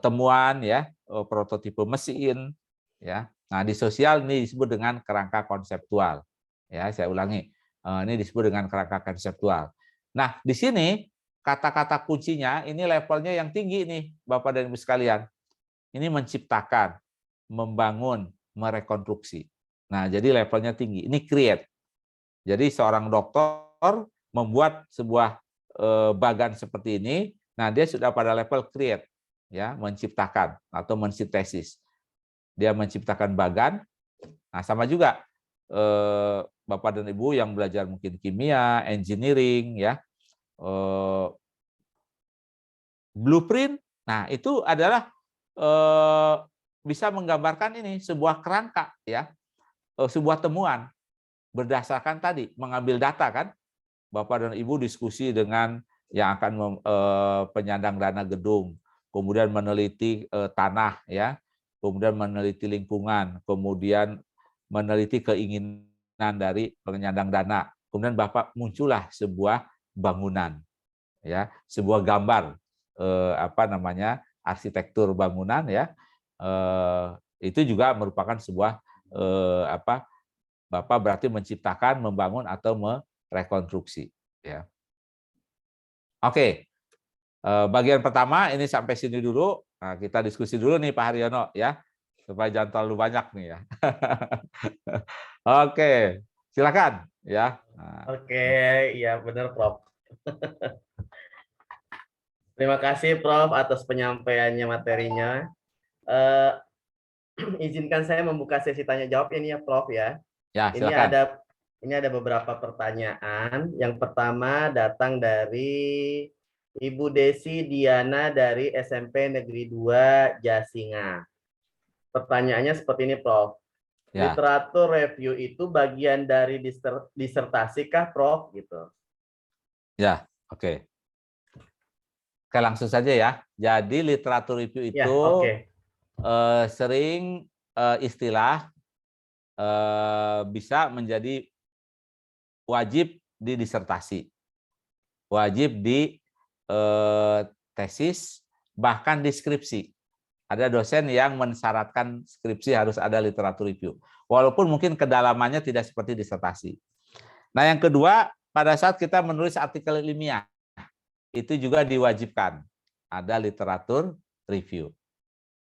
temuan ya, prototipe mesin ya. Nah, di sosial ini disebut dengan kerangka konseptual. Ya, saya ulangi. Ini disebut dengan kerangka konseptual. Nah, di sini kata-kata kuncinya ini levelnya yang tinggi nih, Bapak dan Ibu sekalian. Ini menciptakan, membangun, merekonstruksi. Nah, jadi levelnya tinggi. Ini create. Jadi seorang dokter membuat sebuah bagan seperti ini, nah dia sudah pada level create, ya, menciptakan atau mensintesis. Dia menciptakan bagan. Nah, sama juga Bapak dan Ibu yang belajar mungkin kimia, engineering, ya, blueprint. Nah, itu adalah bisa menggambarkan ini sebuah kerangka, ya, sebuah temuan berdasarkan tadi mengambil data kan, Bapak dan Ibu diskusi dengan yang akan penyandang dana gedung, kemudian meneliti tanah, ya, kemudian meneliti lingkungan, kemudian meneliti keinginan dari penyandang dana, kemudian Bapak muncullah sebuah bangunan, ya, sebuah gambar arsitektur bangunan, ya, itu juga merupakan sebuah Bapak berarti menciptakan, membangun atau merekonstruksi, ya. Oke, bagian pertama ini sampai sini dulu. Nah, kita diskusi dulu nih Pak Haryono, ya, supaya jangan terlalu banyak nih, ya. Oke, silakan, ya. Nah. Oke, ya benar Prof. Terima kasih Prof atas penyampaiannya materinya. Izinkan saya membuka sesi tanya jawab ini ya Prof ya. Ya, Ini silakan. ada beberapa pertanyaan. Yang pertama datang dari Ibu Desi Diana dari SMP Negeri 2 Jasinga. Pertanyaannya seperti ini, Prof. Ya. Literatur review itu bagian dari disertasi kah, Prof? Gitu. Ya, oke. Oke, langsung saja ya. Jadi literatur review itu ya, sering istilah bisa menjadi wajib di disertasi, wajib di tesis, bahkan di skripsi. Ada dosen yang mensyaratkan skripsi harus ada literatur review. Walaupun mungkin kedalamannya tidak seperti disertasi. Nah, yang kedua, pada saat kita menulis artikel ilmiah, itu juga diwajibkan ada literatur review.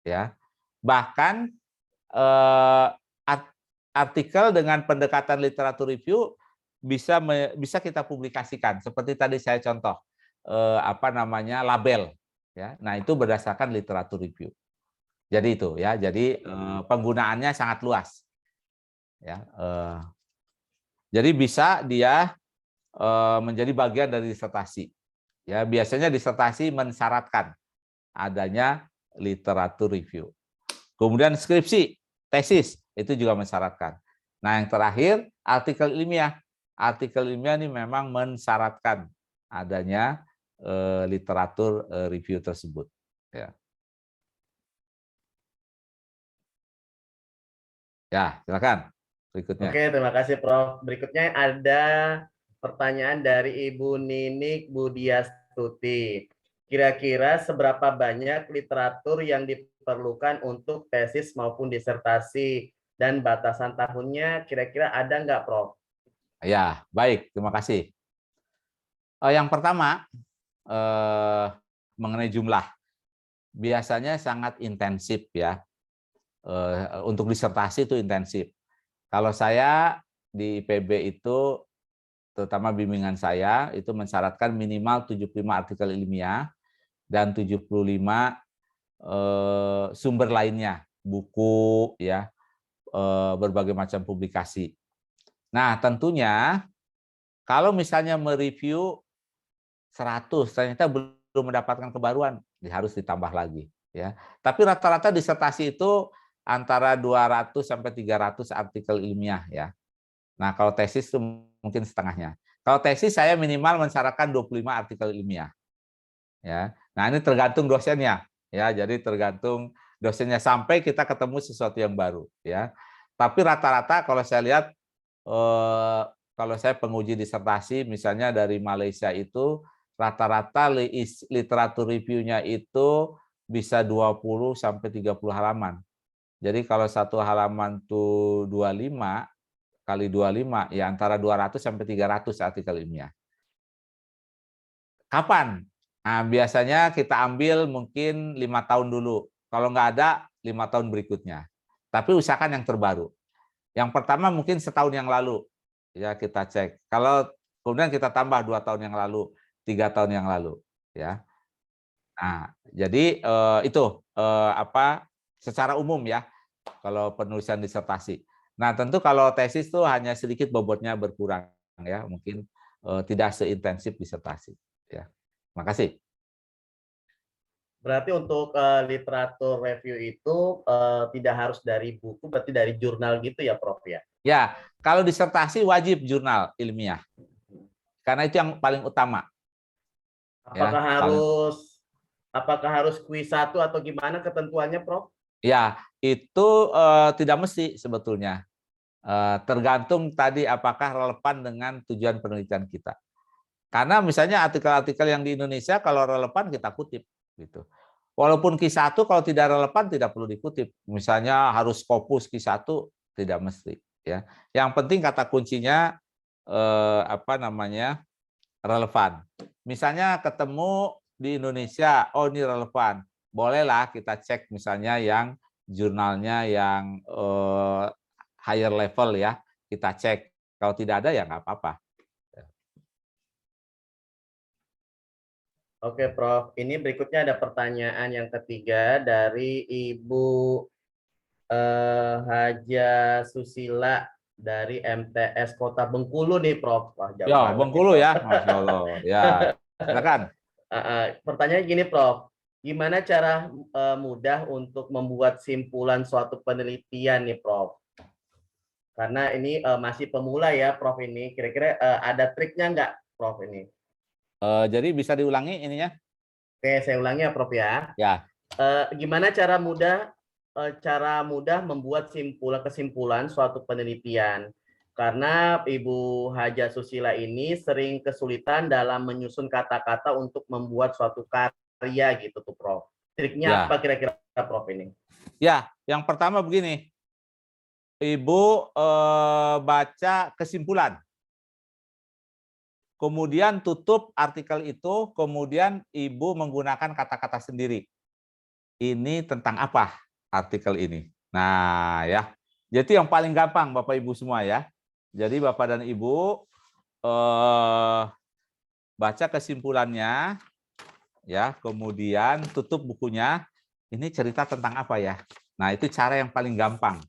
Ya. Bahkan artikel dengan pendekatan literatur review bisa kita publikasikan. Seperti tadi saya contoh label. Ya. Nah, itu berdasarkan literatur review. Jadi itu ya, jadi penggunaannya sangat luas. Ya, jadi bisa dia menjadi bagian dari disertasi. Ya, biasanya disertasi mensyaratkan adanya literatur review. Kemudian skripsi, tesis itu juga mensyaratkan. Nah, yang terakhir artikel ilmiah. Artikel ilmiah ini memang mensyaratkan adanya literatur review tersebut. Ya. Ya, silakan. Berikutnya. Oke, terima kasih Prof. Berikutnya ada pertanyaan dari Ibu Ninik Budiastuti. Kira-kira seberapa banyak literatur yang diperlukan untuk tesis maupun disertasi dan batasan tahunnya kira-kira ada nggak, Prof? Ya, baik. Terima kasih. Yang pertama mengenai jumlah, biasanya sangat intensif ya. Untuk disertasi itu intensif. Kalau saya di IPB itu, terutama bimbingan saya, itu mensyaratkan minimal 75 artikel ilmiah dan 75 sumber lainnya, buku, ya, berbagai macam publikasi. Nah, tentunya kalau misalnya mereview 100, ternyata belum mendapatkan kebaruan, harus ditambah lagi. Ya. Tapi rata-rata disertasi itu antara 200 sampai 300 artikel ilmiah ya. Nah, kalau tesis itu mungkin setengahnya. Kalau tesis saya minimal mensyaratkan 25 artikel ilmiah. Ya. Nah, ini tergantung dosennya ya. Jadi tergantung dosennya sampai kita ketemu sesuatu yang baru ya. Tapi rata-rata kalau saya lihat kalau saya penguji disertasi misalnya dari Malaysia itu rata-rata literatur review-nya itu bisa 20 sampai 30 halaman. Jadi kalau satu halaman tuh 25 kali 25 ya antara 200 sampai 300 artikel ilmiah. Kapan? Nah, biasanya kita ambil mungkin 5 tahun dulu. Kalau nggak ada, 5 tahun berikutnya. Tapi usahakan yang terbaru. Yang pertama mungkin setahun yang lalu. Ya, kita cek. Kalau kemudian kita tambah 2 tahun yang lalu, 3 tahun yang lalu. Ya. Nah, jadi itu secara umum ya, kalau penulisan disertasi. Nah, tentu kalau tesis itu hanya sedikit bobotnya berkurang ya, mungkin tidak seintensif disertasi. Ya, makasih. Berarti untuk literatur review itu tidak harus dari buku, berarti dari jurnal gitu ya, Prof ya? Ya, kalau disertasi wajib jurnal ilmiah, karena itu yang paling utama. Apakah Ya, harus kuis 1 atau gimana ketentuannya, Prof? Ya, itu tidak mesti sebetulnya. Tergantung tadi apakah relevan dengan tujuan penelitian kita. Karena misalnya artikel-artikel yang di Indonesia kalau relevan kita kutip gitu. Walaupun Q1 kalau tidak relevan tidak perlu dikutip. Misalnya harus Scopus Q1 tidak mesti ya. Yang penting kata kuncinya relevan. Misalnya ketemu di Indonesia, oh ini relevan. Bolehlah kita cek misalnya yang jurnalnya yang higher level ya, kita cek. Kalau tidak ada ya nggak apa-apa. Oke, Prof. Ini berikutnya ada pertanyaan yang ketiga dari Ibu Haja Susila dari MTS Kota Bengkulu nih, Prof. Wah, jauh Ya, banget nih, Bengkulu Prof. ya, Masya Allah. Ya, silakan. Pertanyaannya gini, Prof. Gimana cara mudah untuk membuat simpulan suatu penelitian nih, Prof? Karena ini masih pemula ya, Prof ini. Kira-kira ada triknya nggak, Prof ini? Jadi bisa diulangi ininya? Oke, saya ulangi ya, Prof ya. Ya. Gimana cara mudah membuat kesimpulan suatu penelitian? Karena Ibu Haja Susila ini sering kesulitan dalam menyusun kata-kata untuk membuat suatu karya gitu tuh, Prof. Triknya Ya. apa kira-kira, Prof ini? Ya, yang pertama begini. Ibu baca kesimpulan. Kemudian tutup artikel itu, kemudian Ibu menggunakan kata-kata sendiri. Ini tentang apa artikel ini? Nah, ya. Jadi yang paling gampang Bapak Ibu semua ya. Jadi Bapak dan Ibu baca kesimpulannya ya, kemudian tutup bukunya. Ini cerita tentang apa ya? Nah, itu cara yang paling gampang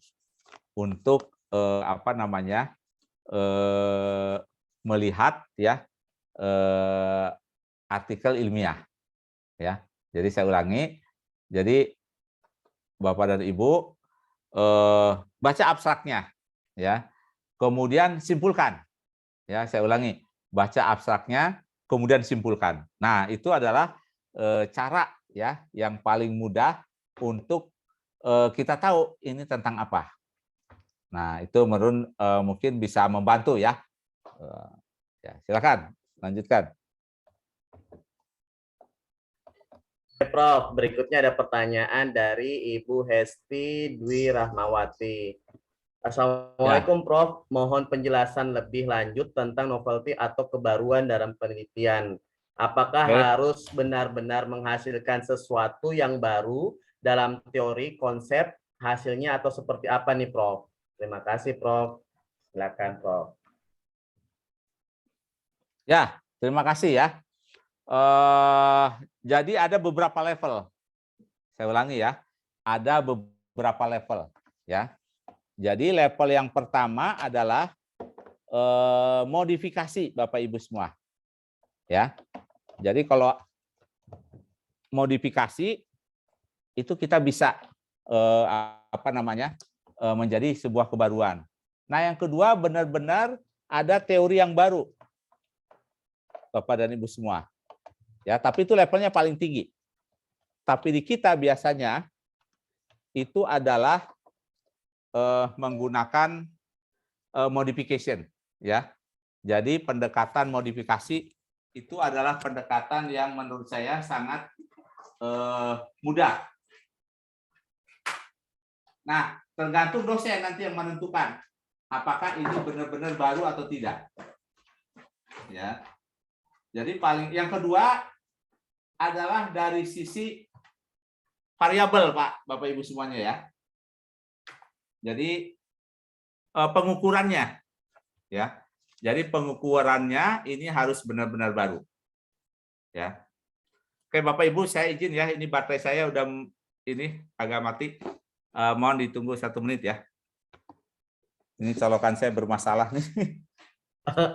untuk melihat ya artikel ilmiah ya. Jadi saya ulangi. Jadi Bapak dan Ibu baca abstraknya ya. Kemudian simpulkan. Ya, saya ulangi. Baca abstraknya kemudian simpulkan. Nah, itu adalah cara ya yang paling mudah untuk kita tahu ini tentang apa. Nah, itu mungkin bisa membantu ya. Ya, silakan lanjutkan. Prof, berikutnya ada pertanyaan dari Ibu Hesti Dwi Rahmawati. Assalamualaikum Prof. Mohon penjelasan lebih lanjut tentang novelty atau kebaruan dalam penelitian. Apakah Oke. harus benar-benar menghasilkan sesuatu yang baru dalam teori, konsep, hasilnya atau seperti apa nih Prof? Terima kasih Prof. Silakan Prof. Ya, terima kasih ya. Jadi ada beberapa level. Saya ulangi ya. Ada beberapa level ya. Jadi level yang pertama adalah modifikasi Bapak Ibu semua. Ya. Jadi kalau modifikasi itu kita bisa menjadi sebuah kebaruan. Nah, yang kedua benar-benar ada teori yang baru. Bapak dan Ibu semua. Ya, tapi itu levelnya paling tinggi. Tapi di kita biasanya itu adalah menggunakan modification, ya. Jadi pendekatan modifikasi itu adalah pendekatan yang menurut saya sangat mudah. Nah, tergantung dosen nanti yang menentukan apakah ini benar-benar baru atau tidak. Ya. Jadi yang kedua adalah dari sisi variabel, Pak, Bapak Ibu semuanya ya. Jadi pengukurannya, ya. Jadi pengukurannya ini harus benar-benar baru, ya. Oke, Bapak Ibu, saya izin ya. Ini baterai saya udah ini agak mati. Mohon ditunggu 1 menit ya. Ini colokan saya bermasalah nih.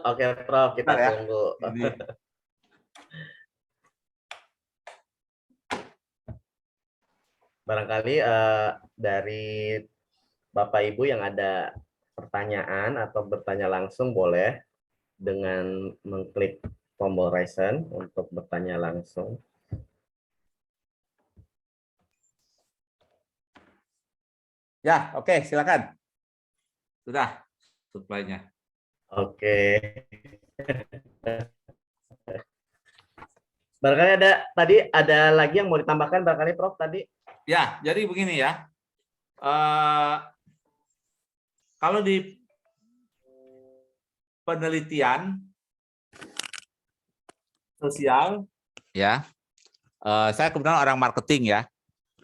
Oke Prof, kita Bentar ya. tunggu. Ini. Barangkali dari Bapak Ibu yang ada pertanyaan atau bertanya langsung boleh dengan mengklik tombol raise hand untuk bertanya langsung. Ya, oke, silakan. Sudah supply-nya. Oke. Barangkali ada lagi yang mau ditambahkan barangkali Prof tadi. Ya, jadi begini ya. Kalau di penelitian sosial, ya, saya kebetulan orang marketing ya.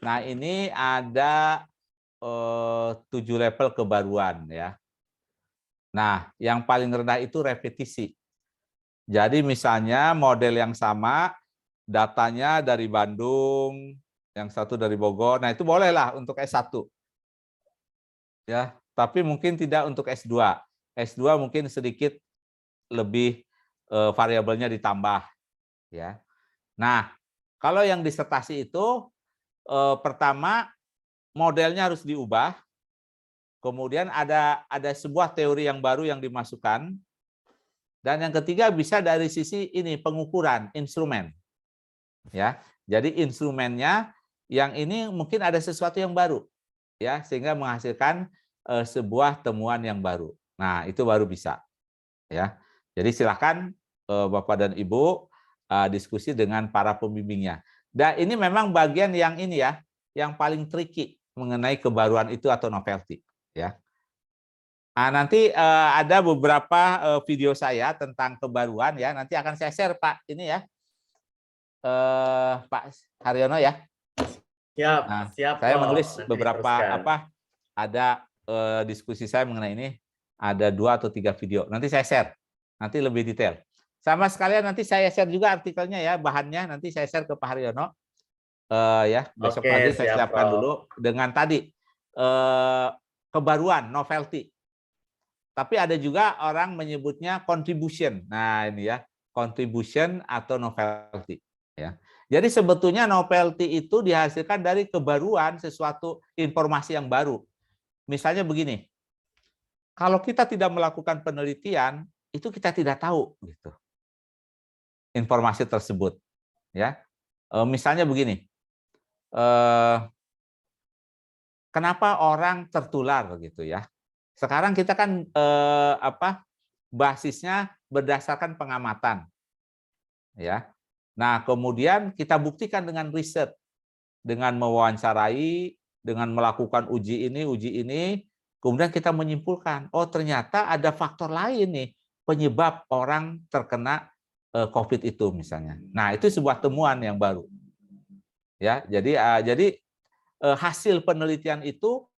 Nah, ini ada 7 level kebaruan ya. Nah, yang paling rendah itu repetisi. Jadi misalnya model yang sama, datanya dari Bandung, yang satu dari Bogor, nah itu bolehlah untuk S1. Ya, tapi mungkin tidak untuk S2. S2 mungkin sedikit lebih variabelnya ditambah, ya. Nah, kalau yang disertasi itu pertama modelnya harus diubah, kemudian ada sebuah teori yang baru yang dimasukkan, dan yang ketiga bisa dari sisi ini pengukuran instrumen, ya. Jadi instrumennya yang ini mungkin ada sesuatu yang baru, ya, sehingga menghasilkan sebuah temuan yang baru. Nah, itu baru bisa, ya. Jadi silakan Bapak dan Ibu diskusi dengan para pembimbingnya. Dan ini memang bagian yang ini ya, yang paling tricky mengenai kebaruan itu atau novelty, ya. Nah, nanti ada beberapa video saya tentang kebaruan ya. Nanti akan saya share Pak ini ya, Pak Haryono ya. Siap, Nah, siap. saya Prof. menulis Nanti beberapa diteruskan. ada diskusi saya mengenai ini, ada 2 atau 3 video. Nanti saya share, nanti lebih detail. Sama sekalian nanti saya share juga artikelnya ya, bahannya nanti saya share ke Pak Haryono. Ya, besok Oke, pagi saya siap, siapkan Prof. dulu dengan tadi kebaruan, novelty. Tapi ada juga orang menyebutnya contribution. Nah, ini ya, contribution atau novelty, ya. Jadi sebetulnya novelty itu dihasilkan dari kebaruan, sesuatu informasi yang baru. Misalnya begini, kalau kita tidak melakukan penelitian, itu kita tidak tahu gitu informasi tersebut, ya. Misalnya begini, kenapa orang tertular gitu ya? Sekarang kita kan basisnya berdasarkan pengamatan, ya. Nah, kemudian kita buktikan dengan riset, dengan mewawancarai, dengan melakukan uji ini, Kemudian kita menyimpulkan, oh ternyata ada faktor lain nih penyebab orang terkena COVID itu misalnya. Nah, itu sebuah temuan yang baru. Ya, jadi hasil penelitian itu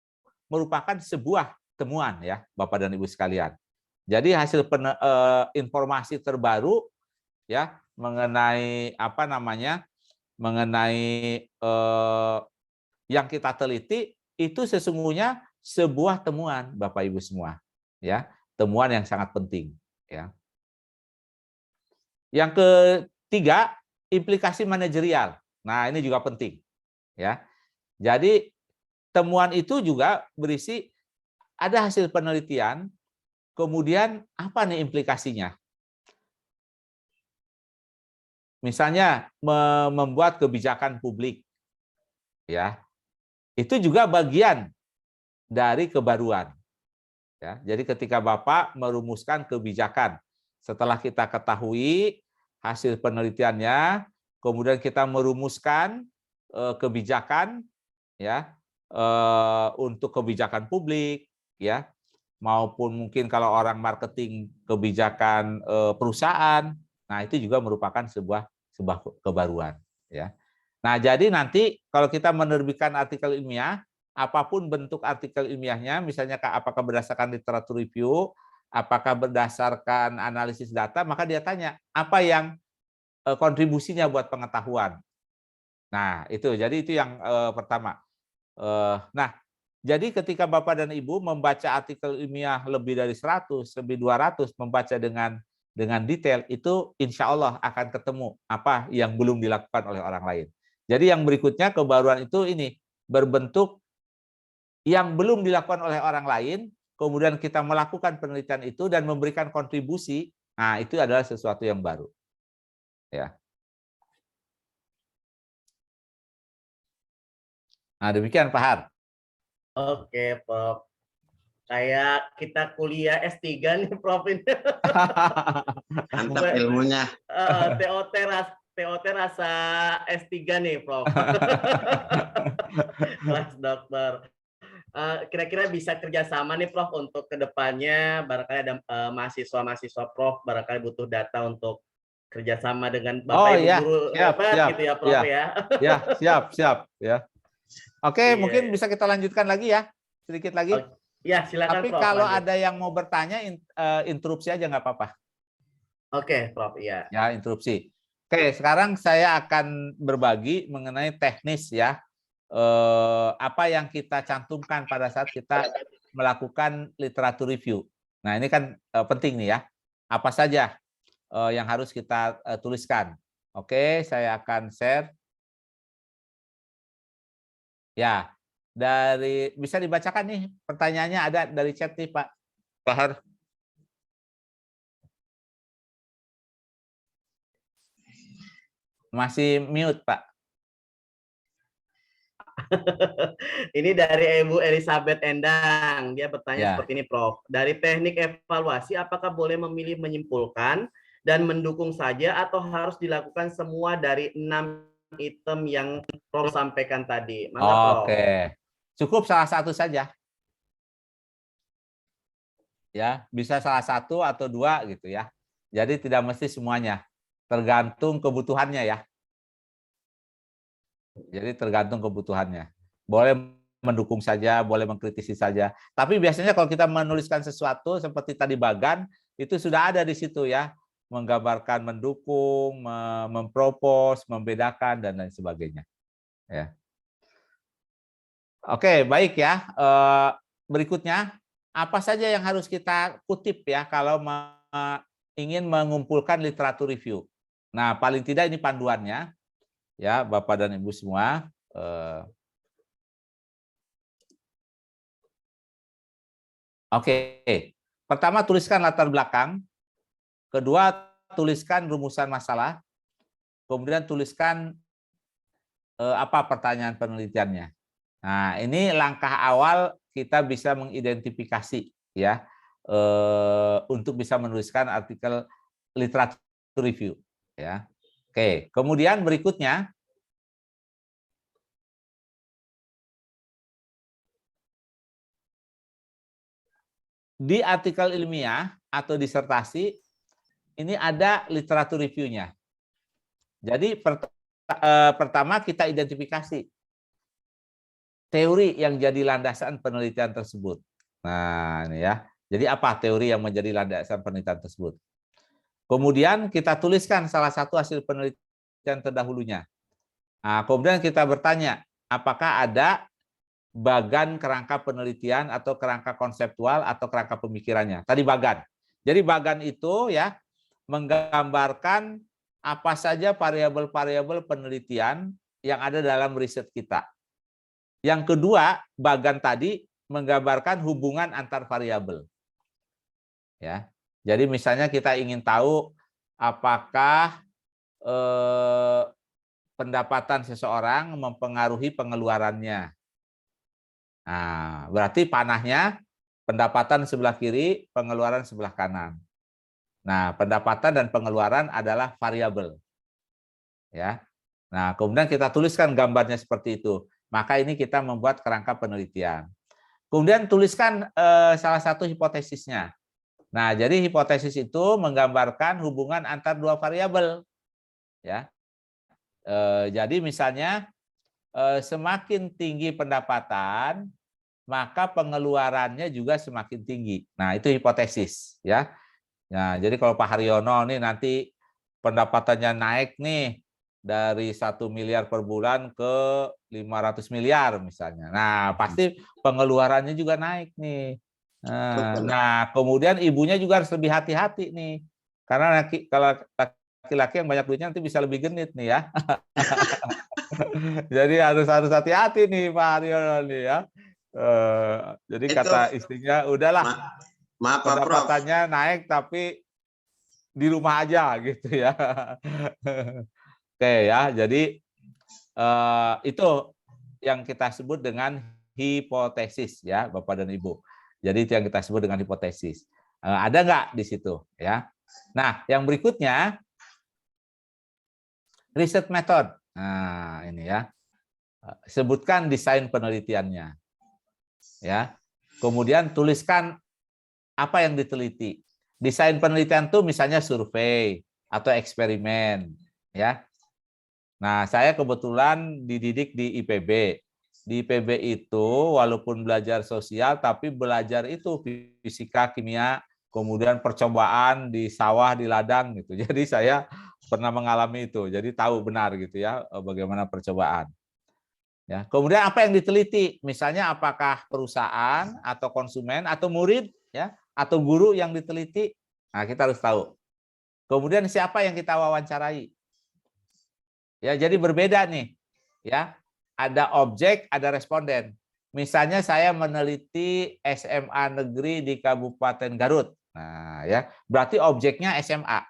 merupakan sebuah temuan ya, Bapak dan Ibu sekalian. Jadi hasil informasi terbaru ya mengenai mengenai yang kita teliti itu sesungguhnya sebuah temuan Bapak Ibu semua ya, temuan yang sangat penting ya. Yang ketiga, implikasi manajerial. Nah, ini juga penting ya. Jadi temuan itu juga berisi ada hasil penelitian, kemudian apa nih implikasinya? Misalnya membuat kebijakan publik, ya, itu juga bagian dari kebaruan. Ya, jadi ketika Bapak merumuskan kebijakan, setelah kita ketahui hasil penelitiannya, kemudian kita merumuskan kebijakan, ya, untuk kebijakan publik, ya, maupun mungkin kalau orang marketing kebijakan perusahaan. Nah, itu juga merupakan sebuah kebaruan ya. Nah, jadi nanti kalau kita menerbitkan artikel ilmiah, apapun bentuk artikel ilmiahnya, misalnya apakah berdasarkan literatur review, apakah berdasarkan analisis data, maka dia tanya apa yang kontribusinya buat pengetahuan. Nah, itu yang pertama. Nah, jadi ketika Bapak dan Ibu membaca artikel ilmiah lebih dari 100, lebih 200, membaca dengan detail, itu insya Allah akan ketemu apa yang belum dilakukan oleh orang lain. Jadi yang berikutnya kebaruan itu ini, berbentuk yang belum dilakukan oleh orang lain, kemudian kita melakukan penelitian itu dan memberikan kontribusi, nah itu adalah sesuatu yang baru. Ya. Nah demikian Pak Har. Oke, Prof. Kayak kita kuliah S3 nih, Prof. Ini. Mantap ilmunya. TOT rasa S3 nih, Prof. Kelas dokter. Kira-kira bisa kerjasama nih, Prof, untuk kedepannya. Barangkali ada mahasiswa-mahasiswa Prof, barangkali butuh data untuk kerjasama dengan Bapak Ibu ya, guru hebat gitu ya, Prof ya. Ya, siap ya. Oke, mungkin Iya. bisa kita lanjutkan lagi ya, sedikit lagi. Ya, silakan Tapi Prof. kalau lanjut. ada yang mau bertanya, interupsi aja nggak apa-apa. Oke, Prof. Iya. Ya, interupsi. Oke, sekarang saya akan berbagi mengenai teknis ya. Apa yang kita cantumkan pada saat kita melakukan literatur review. Nah, ini kan penting nih ya. Apa saja yang harus kita tuliskan. Oke, saya akan share. Ya, bisa dibacakan nih pertanyaannya, ada dari chat nih Pak Bahar. Masih mute Pak. Ini dari Ibu Elizabeth Endang. Dia bertanya seperti ini, Prof. Dari teknik evaluasi, apakah boleh memilih menyimpulkan dan mendukung saja atau harus dilakukan semua dari 6 item yang Prof sampaikan tadi? Mangga, Prof. Oke. Cukup salah satu saja. Ya, bisa salah satu atau dua gitu ya. Jadi tidak mesti semuanya. Tergantung kebutuhannya ya. Jadi tergantung kebutuhannya. Boleh mendukung saja, boleh mengkritisi saja. Tapi biasanya kalau kita menuliskan sesuatu seperti tadi Bagan, itu sudah ada di situ ya. Menggambarkan mendukung, mempropos, membedakan, dan lain sebagainya. Ya. Oke, baik ya. Berikutnya, apa saja yang harus kita kutip ya kalau ingin mengumpulkan literatur review. Nah, paling tidak ini panduannya. Ya, Bapak dan Ibu semua. Oke, pertama tuliskan latar belakang. Kedua, tuliskan rumusan masalah. Kemudian tuliskan apa pertanyaan penelitiannya. Nah, ini langkah awal kita bisa mengidentifikasi ya untuk bisa menuliskan artikel literatur review ya. Oke, kemudian berikutnya di artikel ilmiah atau disertasi ini ada literatur review-nya. Jadi pertama kita identifikasi teori yang jadi landasan penelitian tersebut. Nah, ini ya. Jadi apa teori yang menjadi landasan penelitian tersebut? Kemudian kita tuliskan salah satu hasil penelitian terdahulunya. Nah, kemudian kita bertanya, apakah ada bagan kerangka penelitian atau kerangka konseptual atau kerangka pemikirannya. Tadi bagan. Jadi bagan itu ya menggambarkan apa saja variabel-variabel penelitian yang ada dalam riset kita. Yang kedua, bagan tadi menggambarkan hubungan antar variabel. Ya. Jadi misalnya kita ingin tahu apakah pendapatan seseorang mempengaruhi pengeluarannya. Nah, berarti panahnya pendapatan sebelah kiri, pengeluaran sebelah kanan. Nah, pendapatan dan pengeluaran adalah variabel. Ya. Nah, kemudian kita tuliskan gambarnya seperti itu. Maka ini kita membuat kerangka penelitian. Kemudian tuliskan salah satu hipotesisnya. Nah, jadi hipotesis itu menggambarkan hubungan antar dua variabel. Ya. Jadi misalnya semakin tinggi pendapatan, maka pengeluarannya juga semakin tinggi. Nah, itu hipotesis, ya. Nah, jadi kalau Pak Haryono nih nanti pendapatannya naik nih dari 1 miliar per bulan ke 500 miliar misalnya. Nah, pasti pengeluarannya juga naik nih. Nah, kemudian ibunya juga harus lebih hati-hati nih. Karena kalau laki-laki yang banyak duitnya nanti bisa lebih genit nih ya. Jadi harus hati-hati nih Pak Haryono nih ya. Jadi Itu, kata istrinya, udahlah maaf Pak Prof. pendapatannya naik tapi di rumah aja gitu ya. Oke ya, jadi itu yang kita sebut dengan hipotesis ya Bapak dan Ibu. Jadi itu yang kita sebut dengan hipotesis. Ada nggak di situ ya? Nah, yang berikutnya riset method. Nah, ini ya. Sebutkan desain penelitiannya. Ya. Kemudian tuliskan apa yang diteliti. Desain penelitian itu misalnya survei atau eksperimen, ya. Nah, saya kebetulan dididik di IPB. Di IPB itu walaupun belajar sosial tapi belajar itu fisika, kimia, kemudian percobaan di sawah, di ladang gitu. Jadi saya pernah mengalami itu. Jadi tahu benar gitu ya bagaimana percobaan. Ya, kemudian apa yang diteliti? Misalnya apakah perusahaan atau konsumen atau murid ya atau guru yang diteliti? Nah, kita harus tahu. Kemudian siapa yang kita wawancarai? Ya, jadi berbeda nih. Ya. Ada objek, ada responden. Misalnya saya meneliti SMA negeri di Kabupaten Garut. Nah, ya, berarti objeknya SMA.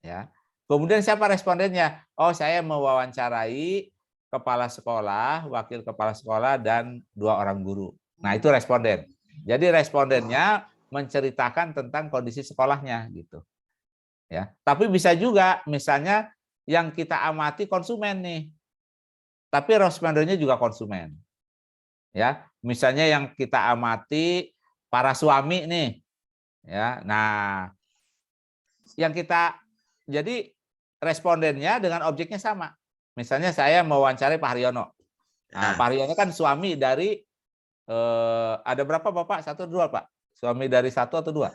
Ya. Kemudian siapa respondennya? Oh, saya mewawancarai kepala sekolah, wakil kepala sekolah, dan 2 orang guru. Nah, itu responden. Jadi respondennya menceritakan tentang kondisi sekolahnya gitu. Ya. Tapi bisa juga misalnya yang kita amati konsumen nih. Tapi respondennya juga konsumen. Ya, misalnya yang kita amati para suami nih. Ya. Nah, yang kita jadi respondennya dengan objeknya sama. Misalnya saya mewawancari Pak Haryono. Nah, Pak Haryono kan suami dari ada berapa Bapak? 1 atau 2 Pak? Suami dari 1 atau 2?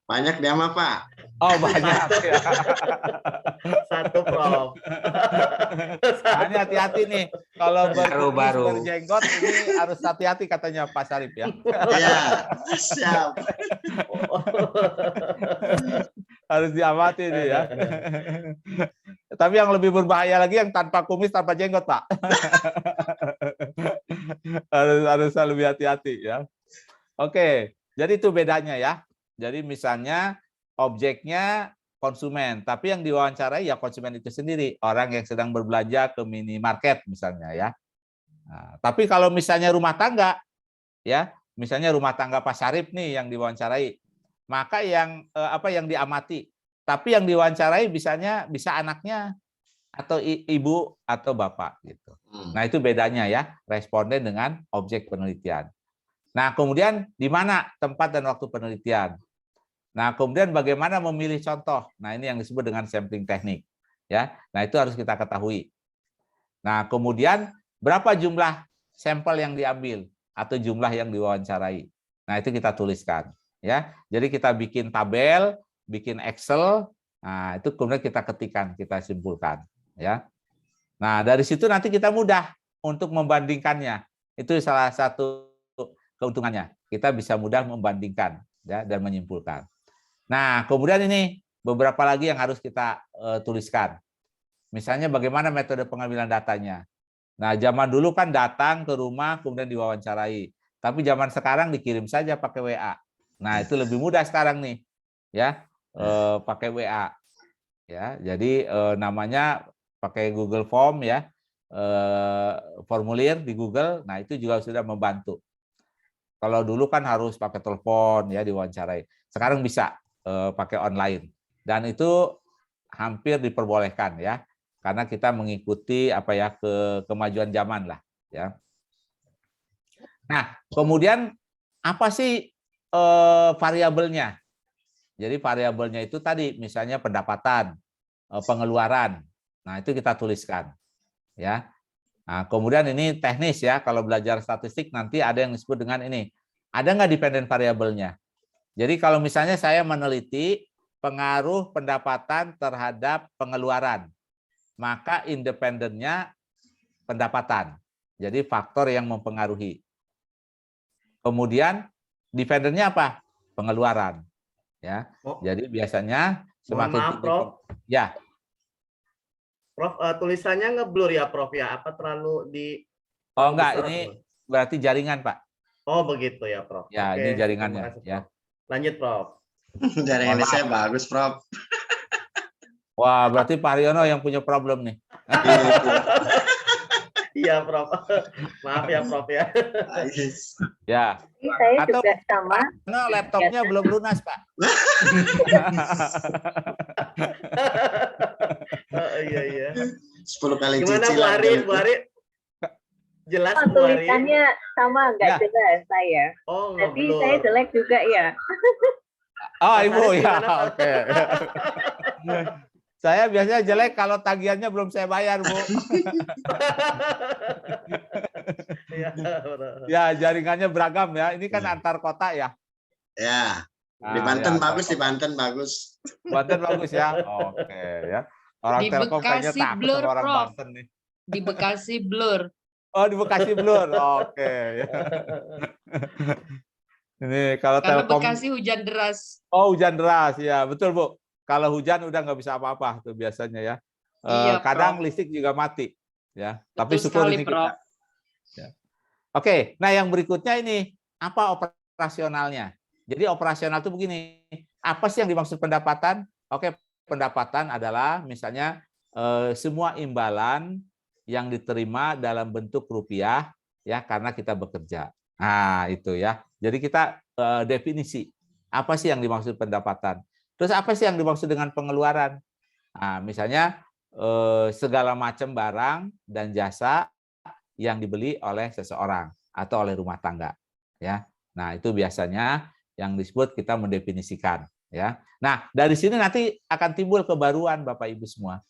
Banyak dia mah Pak. Oh banyak ya. 1 Prof. Ini hati-hati nih. Kalau Baru-baru. berjenggot ini harus hati-hati katanya Pak Sarip ya. Iya, siap. Harus diamati nih ya. Tapi yang lebih berbahaya lagi yang tanpa kumis, tanpa jenggot, Pak. harus lebih hati-hati ya. Oke, jadi itu bedanya ya. Jadi misalnya objeknya konsumen, tapi yang diwawancarai ya konsumen itu sendiri, orang yang sedang berbelanja ke minimarket misalnya ya. Nah, tapi kalau misalnya rumah tangga, ya, misalnya rumah tangga Pak Sarip nih yang diwawancarai, maka yang yang diamati, tapi yang diwawancarai bisa anaknya, atau ibu atau bapak gitu. Nah, itu bedanya ya, responden dengan objek penelitian. Nah, kemudian di mana tempat dan waktu penelitian? Nah, kemudian bagaimana memilih contoh? Nah, ini yang disebut dengan sampling teknik. Ya, nah itu harus kita ketahui. Nah, kemudian berapa jumlah sampel yang diambil atau jumlah yang diwawancarai? Nah, itu kita tuliskan. Ya, jadi kita bikin tabel, bikin Excel. Nah, itu kemudian kita ketikkan, kita simpulkan. Ya, nah dari situ nanti kita mudah untuk membandingkannya. Itu salah satu keuntungannya. Kita bisa mudah membandingkan ya, dan menyimpulkan. Nah, kemudian ini beberapa lagi yang harus kita tuliskan. Misalnya bagaimana metode pengambilan datanya. Nah, zaman dulu kan datang ke rumah kemudian diwawancarai. Tapi zaman sekarang dikirim saja pakai WA. Nah, itu lebih mudah sekarang nih. Ya, pakai WA. Ya, jadi namanya pakai Google Form ya. Formulir di Google. Nah, itu juga sudah membantu. Kalau dulu kan harus pakai telepon ya diwawancarai. Sekarang bisa pakai online, dan itu hampir diperbolehkan ya, karena kita mengikuti apa ya kemajuan zaman lah ya. Nah, kemudian apa sih variabelnya? Jadi variabelnya itu tadi misalnya pendapatan, pengeluaran. Nah, itu kita tuliskan ya. Nah, kemudian ini teknis ya, kalau belajar statistik nanti ada yang disebut dengan ini. Ada nggak dependen variabelnya? Jadi kalau misalnya saya meneliti pengaruh pendapatan terhadap pengeluaran, maka independennya pendapatan. Jadi faktor yang mempengaruhi. Kemudian dependennya apa? Pengeluaran. Ya. Jadi biasanya semakin maaf, tinggi. Prof. Ya. Prof, tulisannya ngeblur ya, Prof ya? Apa terlalu di? Oh enggak, ini berarti jaringan, Pak. Oh begitu ya, Prof. Ya, Oke, ini jaringannya. terima kasih, Ya. Prof. Lanjut, Prof. Jaringan saya bagus, Prof. Wah, berarti Pak Haryono yang punya problem nih. Iya, Prof. Maaf ya, Prof ya. Ya. Saya Atau juga sama. no, laptopnya belum lunas, Pak. Oh, iya. 10 kali Gimana Bu cicilan. Ari? Bu Ari? Jelas Oh, Bu Ari? tulisannya sama, nggak Ya. jelas saya. Oh, Jadi ngeblur. saya jelek juga ya. Oh, Mas Ibu Haris ya. gimana, Pak? Oke. Saya biasanya jelek kalau tagihannya belum saya bayar, Bu. Iya, Ya, jaringannya beragam ya. Ini kan antar kota ya. Ya, di Nah, Banten ya, bagus, antar di Banten bagus. kota. Banten bagus ya. Oke ya. Orang Di Telkom kayaknya Bekasi takut blur, sama orang Prof. Banten nih. Di Bekasi blur. Oh, di Bekasi blur. Oke. Ya. Ini kalau Karena Telkom. Bekasi hujan deras. Oh, hujan deras ya, betul Bu. Kalau hujan udah nggak bisa apa-apa tuh biasanya ya. Iya, Kadang Prof. listrik juga mati ya. Tapi Betul syukur sekali, ini Prof. kita. Ya. Oke, nah yang berikutnya ini apa operasionalnya? Jadi operasional itu begini. Apa sih yang dimaksud pendapatan? Oke, pendapatan adalah misalnya semua imbalan yang diterima dalam bentuk rupiah ya karena kita bekerja. Nah, itu ya. Jadi kita definisi apa sih yang dimaksud pendapatan. Terus apa sih yang dimaksud dengan pengeluaran? Nah, misalnya segala macam barang dan jasa yang dibeli oleh seseorang atau oleh rumah tangga, ya. Nah, itu biasanya yang disebut kita mendefinisikan, ya. Nah, dari sini nanti akan timbul kebaruan Bapak Ibu semua,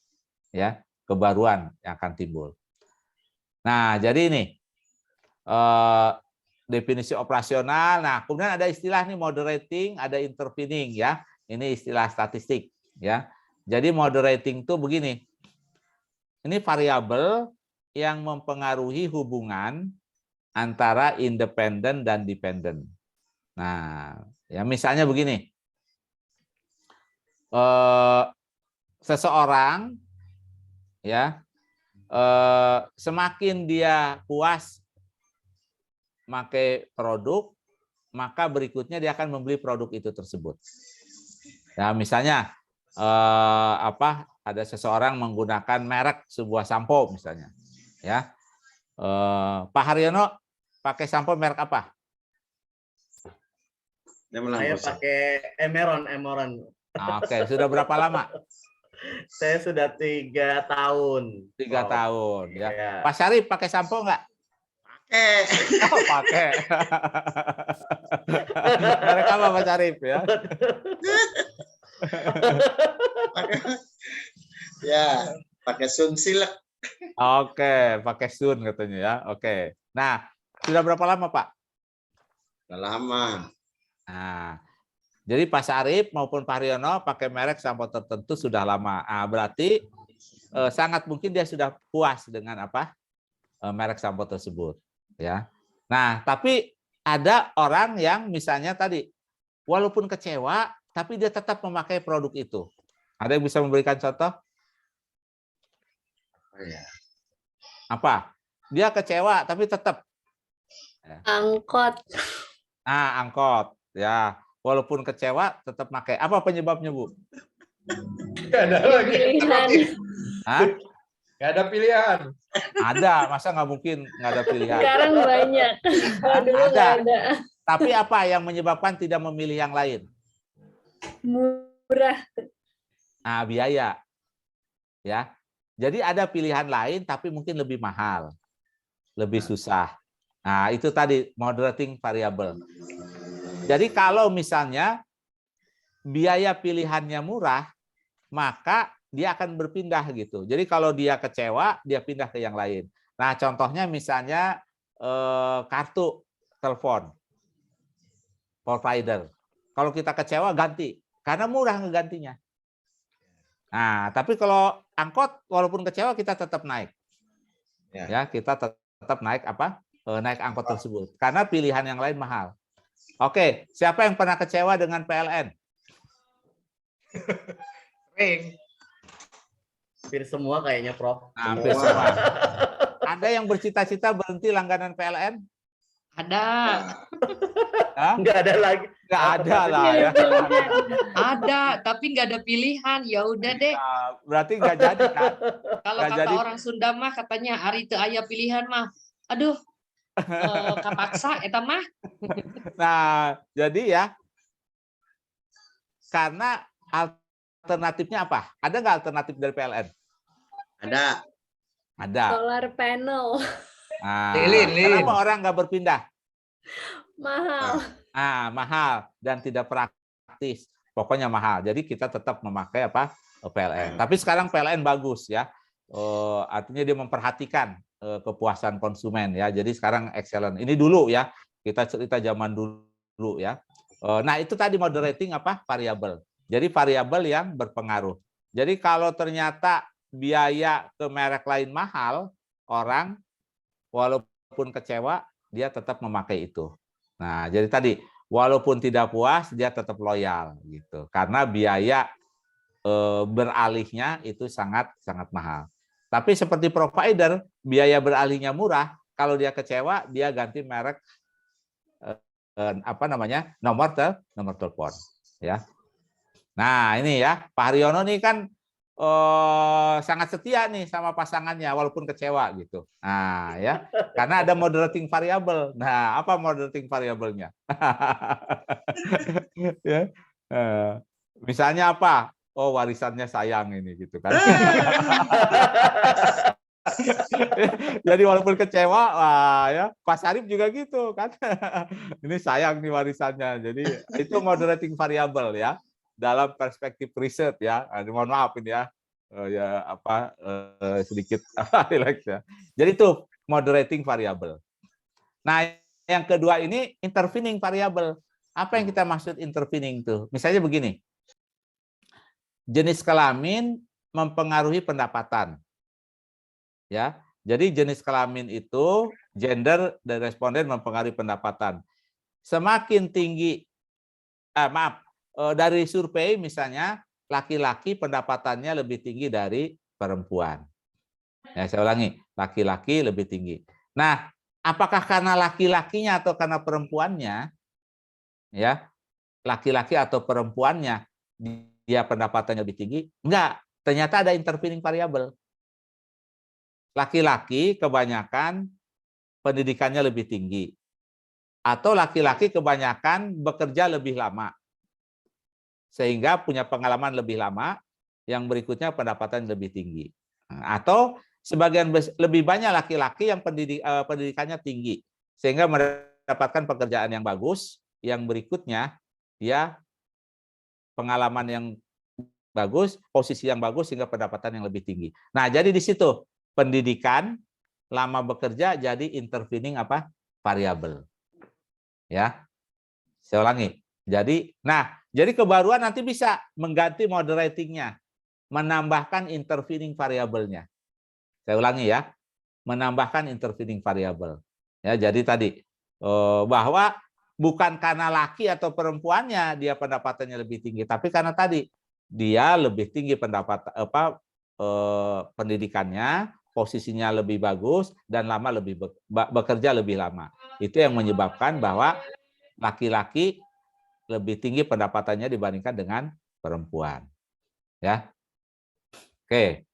ya, kebaruan yang akan timbul. Nah, jadi ini definisi operasional. Nah, kemudian ada istilah nih moderating, ada intervening ya. Ini istilah statistik ya. Jadi moderating itu begini. Ini variabel yang mempengaruhi hubungan antara independen dan dependen. Nah, ya misalnya begini. Seseorang ya semakin dia puas pakai produk, maka berikutnya dia akan membeli produk itu tersebut. Ya, misalnya ada seseorang menggunakan merek sebuah sampo misalnya, ya. Pak Haryono pakai sampo merek apa? Saya pakai Emeron. Oke, sudah berapa lama? Saya sudah 3 tahun. 3 Prof. tahun ya. Iya. Pak Syarif pakai sampo nggak? Oh, pakai. Merek apa Pak Syarif ya? Ya, pakai sunsilk. Oke, pakai sun katanya ya. Oke. Nah, sudah berapa lama Pak? Udah lama. Nah, jadi Pak Syarif maupun Pak Haryono pakai merek sampo tertentu sudah lama. Ah, berarti sangat mungkin dia sudah puas dengan apa merek sampo tersebut, ya. Nah, tapi ada orang yang misalnya tadi walaupun kecewa, tapi dia tetap memakai produk itu. Ada yang bisa memberikan contoh? Oh, ya. Apa? Dia kecewa, tapi tetap. Angkot. Ah, angkot, ya. Walaupun kecewa, tetap pakai. Apa penyebabnya, Bu? Nggak ada lagi. Pilihan. Hah? Nggak ada pilihan. Ada, masa nggak mungkin nggak ada pilihan? Sekarang banyak. Kalau dulu nggak ada. Tapi apa yang menyebabkan tidak memilih yang lain? Murah. Nah, biaya. Ya. Jadi ada pilihan lain tapi mungkin lebih mahal. Lebih susah. Nah, itu tadi moderating variable. Jadi kalau misalnya biaya pilihannya murah, maka dia akan berpindah gitu. Jadi kalau dia kecewa, dia pindah ke yang lain. Nah, contohnya misalnya kartu telepon provider. Kalau kita kecewa ganti, karena murah ngegantinya. Nah, tapi kalau angkot walaupun kecewa kita tetap naik. Ya, kita tetap naik apa? Naik angkot tersebut. Karena pilihan yang lain mahal. Oke, siapa yang pernah kecewa dengan PLN? Sering. Hampir semua kayaknya, Prof. Hampir semua. Ada yang bercita-cita berhenti langganan PLN? Ada, Hah? Nggak ada lagi. Nggak ada lah ya. ada, tapi nggak ada pilihan. Ya udah deh. Nah, berarti nggak jadi kan? Kalau Nggak kata jadi. orang Sunda mah katanya hari teu aya pilihan mah. Aduh, kapaksa eta mah. Nah, jadi ya, karena alternatifnya apa? Ada nggak alternatif dari PLN? Ada. Ada. Solar panel. Nah, Lilin. kenapa orang nggak berpindah? Mahal. Mahal dan tidak praktis. Pokoknya mahal. Jadi kita tetap memakai apa? PLN. Tapi sekarang PLN bagus ya. Artinya dia memperhatikan kepuasan konsumen ya. Jadi sekarang excellent. Ini dulu ya. Kita cerita zaman dulu ya. Nah, itu tadi moderating apa? Variabel. Jadi variabel yang berpengaruh. Jadi kalau ternyata biaya ke merek lain mahal, orang walaupun kecewa, dia tetap memakai itu. Nah, jadi tadi walaupun tidak puas, dia tetap loyal gitu. Karena biaya beralihnya itu sangat mahal. Tapi seperti provider, biaya beralihnya murah. Kalau dia kecewa, dia ganti merek nomor telepon. Ya. Nah, ini ya Pak Haryono nih kan sangat setia nih sama pasangannya walaupun kecewa gitu. Nah, ya. Karena ada moderating variable. Nah, apa moderating variabelnya? Ya. Misalnya apa? Oh, warisannya sayang ini gitu kan. Jadi walaupun kecewa, wah ya, Pak Syarif juga gitu kan. Ini sayang nih warisannya. Jadi itu moderating variable ya. Dalam perspektif riset ya, mohon maaf ini ya, sedikit relax ya. Jadi itu moderating variable. Nah, yang kedua ini intervening variable. Apa yang kita maksud intervening itu? Misalnya begini, jenis kelamin mempengaruhi pendapatan, ya. Jadi jenis kelamin itu gender dan responden mempengaruhi pendapatan. Semakin tinggi, dari survei misalnya laki-laki pendapatannya lebih tinggi dari perempuan. Ya, saya ulangi, laki-laki lebih tinggi. Nah, apakah karena laki-lakinya atau karena perempuannya? Ya, laki-laki atau perempuannya dia pendapatannya lebih tinggi? Enggak, ternyata ada intervening variable. Laki-laki kebanyakan pendidikannya lebih tinggi. Atau laki-laki kebanyakan bekerja lebih lama. Sehingga punya pengalaman lebih lama, yang berikutnya pendapatan lebih tinggi. Atau sebagian lebih banyak laki-laki yang pendidikannya tinggi sehingga mendapatkan pekerjaan yang bagus, yang berikutnya dia pengalaman yang bagus, posisi yang bagus sehingga pendapatan yang lebih tinggi. Nah, jadi di situ pendidikan, lama bekerja jadi intervening variabel. Ya. Saya ulangi. Jadi kebaruan nanti bisa mengganti moderatingnya, menambahkan intervening variabelnya. Saya ulangi ya, menambahkan intervening variabel. Ya, jadi tadi bahwa bukan karena laki atau perempuannya dia pendapatannya lebih tinggi, tapi karena tadi dia lebih tinggi pendidikannya, posisinya lebih bagus dan lama lebih bekerja lebih lama. Itu yang menyebabkan bahwa laki-laki lebih tinggi pendapatannya dibandingkan dengan perempuan. Ya. Oke.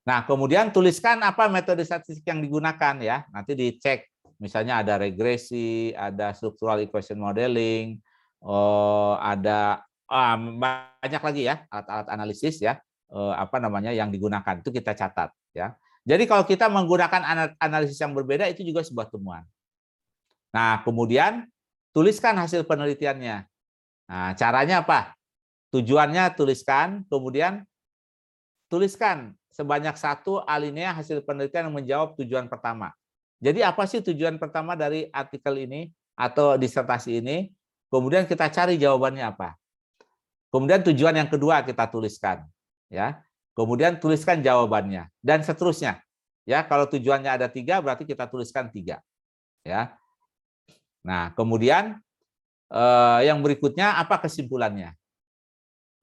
Nah, kemudian tuliskan apa metode statistik yang digunakan ya. Nanti dicek. Misalnya ada regresi, ada structural equation modeling, ada banyak lagi ya alat-alat analisis ya, yang digunakan. Itu kita catat ya. Jadi kalau kita menggunakan analisis yang berbeda itu juga sebuah temuan. Nah, kemudian tuliskan hasil penelitiannya. Nah, caranya apa? Tujuannya tuliskan, kemudian tuliskan sebanyak 1 alinea hasil penelitian yang menjawab tujuan pertama. Jadi apa sih tujuan pertama dari artikel ini atau disertasi ini? Kemudian kita cari jawabannya apa. Kemudian tujuan yang kedua kita tuliskan, ya. Kemudian tuliskan jawabannya dan seterusnya. Ya, kalau tujuannya ada 3 berarti kita tuliskan 3. Ya. Nah, kemudian yang berikutnya apa kesimpulannya?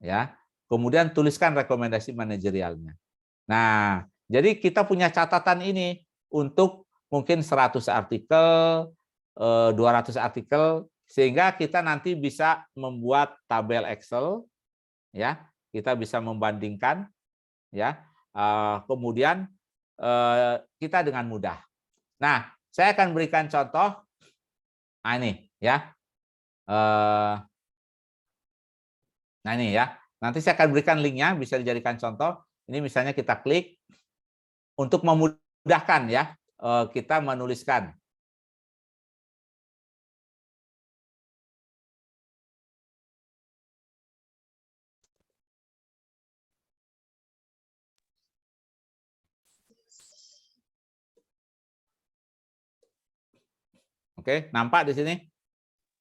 Ya. Kemudian tuliskan rekomendasi manajerialnya. Nah, jadi kita punya catatan ini untuk mungkin 100 artikel, 200 artikel, sehingga kita nanti bisa membuat tabel Excel, ya, kita bisa membandingkan, ya, kemudian kita dengan mudah. Nah, saya akan berikan contoh, nah ini, ya, nah ini ya, nanti saya akan berikan linknya, bisa dijadikan contoh. Ini misalnya kita klik untuk memudahkan ya, kita menuliskan. Oke, nampak di sini?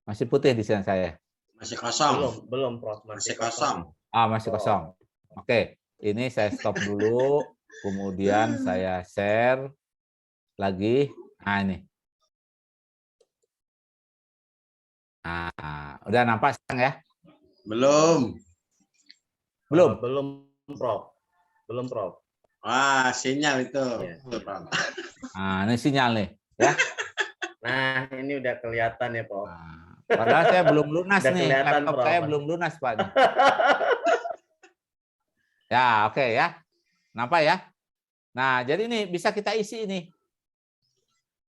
Masih putih di sini saya. Masih kosong. Belum, Prof. Masih kosong. Masih kosong. Oke, ini saya stop dulu, kemudian saya share lagi. Nah, ini. Nah, udah nampak sekarang ya? Belum. Belum, Prof. Belum, Prof. Wah, sinyal itu. Ya. Nah, ini sinyal nih, ya. Nah, ini udah kelihatan ya, Prof. Nah, padahal saya belum lunas Udah nih, kelihatan, laptop Prof. saya belum lunas, Pak. Ya, oke ya. Nampak ya? Nah, jadi ini bisa kita isi ini.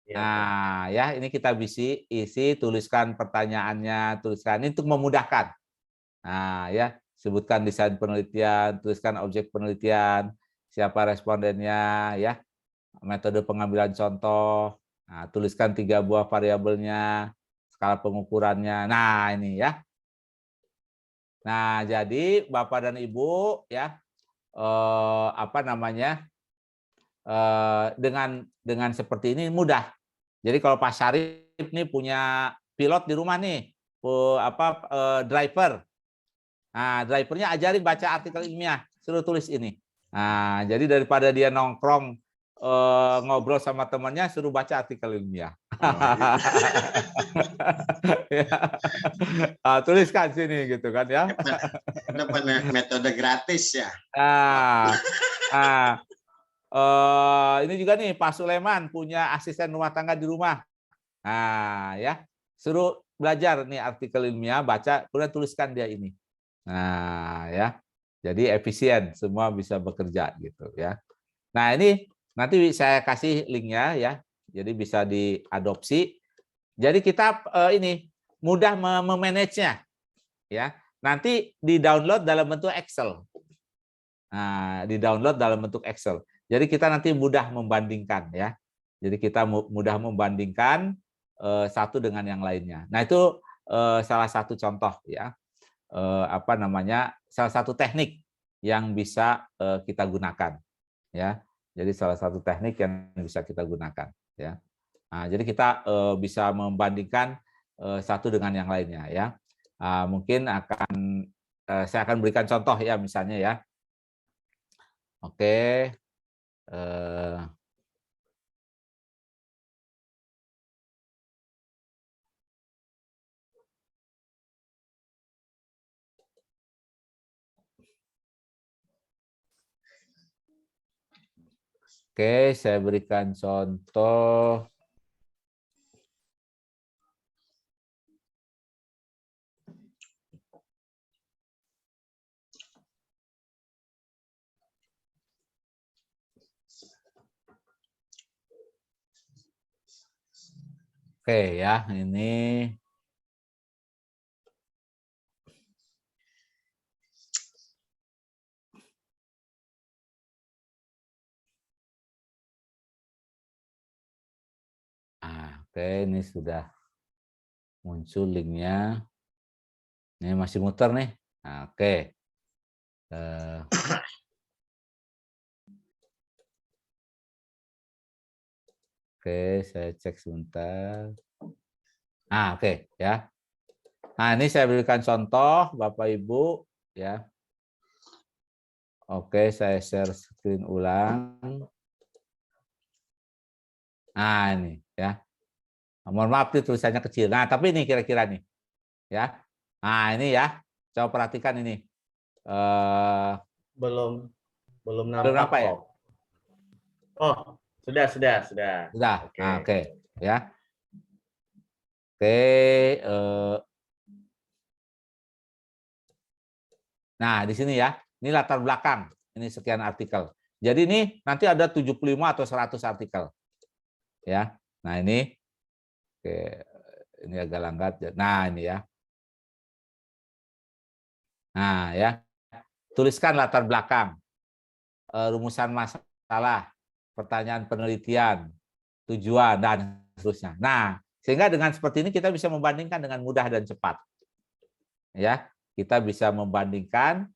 Ya, Nah, ya, ini kita bisa isi, tuliskan pertanyaannya, tuliskan ini untuk memudahkan. Nah, ya, sebutkan desain penelitian, tuliskan objek penelitian, siapa respondennya, ya, metode pengambilan contoh, nah, tuliskan 3 buah variabelnya, skala pengukurannya. Nah, ini ya. Nah, jadi Bapak dan Ibu, ya, dengan seperti ini mudah. Jadi kalau Pak Syarif nih punya pilot di rumah nih, driver. Nah, drivernya ajarin baca artikel ilmiah, suruh tulis ini. Nah, jadi daripada dia nongkrong ngobrol sama temannya, suruh baca artikel ilmiah. Tuliskan sini gitu kan ya. Ada metode gratis ya. Ini juga nih Pak Sulaiman punya asisten rumah tangga di rumah. Nah, ya, suruh belajar nih artikel ilmiah, baca, kemudian tuliskan dia ini. Nah, ya. Jadi efisien, semua bisa bekerja gitu ya. Nah, ini nanti saya kasih linknya ya. Jadi bisa diadopsi. Jadi kita ini mudah memanage-nya ya. Nanti di-download dalam bentuk Excel. Nah, di-download dalam bentuk Excel. Jadi kita nanti mudah membandingkan ya. Jadi kita mudah membandingkan satu dengan yang lainnya. Nah, itu salah satu contoh ya. Apa namanya? Salah satu teknik yang bisa kita gunakan ya. Jadi salah satu teknik yang bisa kita gunakan ya. Nah, jadi kita bisa membandingkan satu dengan yang lainnya ya. Mungkin saya akan berikan contoh ya misalnya ya. Oke. Oke, saya berikan contoh. Oke ya, ini oke, ini sudah muncul linknya. Ini masih muter nih. Nah, oke. Oke, saya cek sebentar. Oke ya. Nah, ini saya berikan contoh Bapak Ibu ya. Oke, saya share screen ulang. Nah, ini ya. Mohon maaf nih tulisannya kecil. Nah, tapi ini kira-kira nih. Ya. Nah, ini ya. Coba perhatikan ini. Belum Belum nampak apa ya? kok. Oh, sudah. Sudah. Oke. Oke. Ya. Oke. Nah, di sini ya. Ini latar belakang. Ini sekian artikel. Jadi ini nanti ada 75 atau 100 artikel. Ya. Nah, ini. Oke. Ini agak langgat. Nah, ini ya. Nah, ya. Tuliskan latar belakang. Rumusan masalah. Pertanyaan penelitian. Tujuan, dan seterusnya. Nah, sehingga dengan seperti ini kita bisa membandingkan dengan mudah dan cepat. Ya, kita bisa membandingkan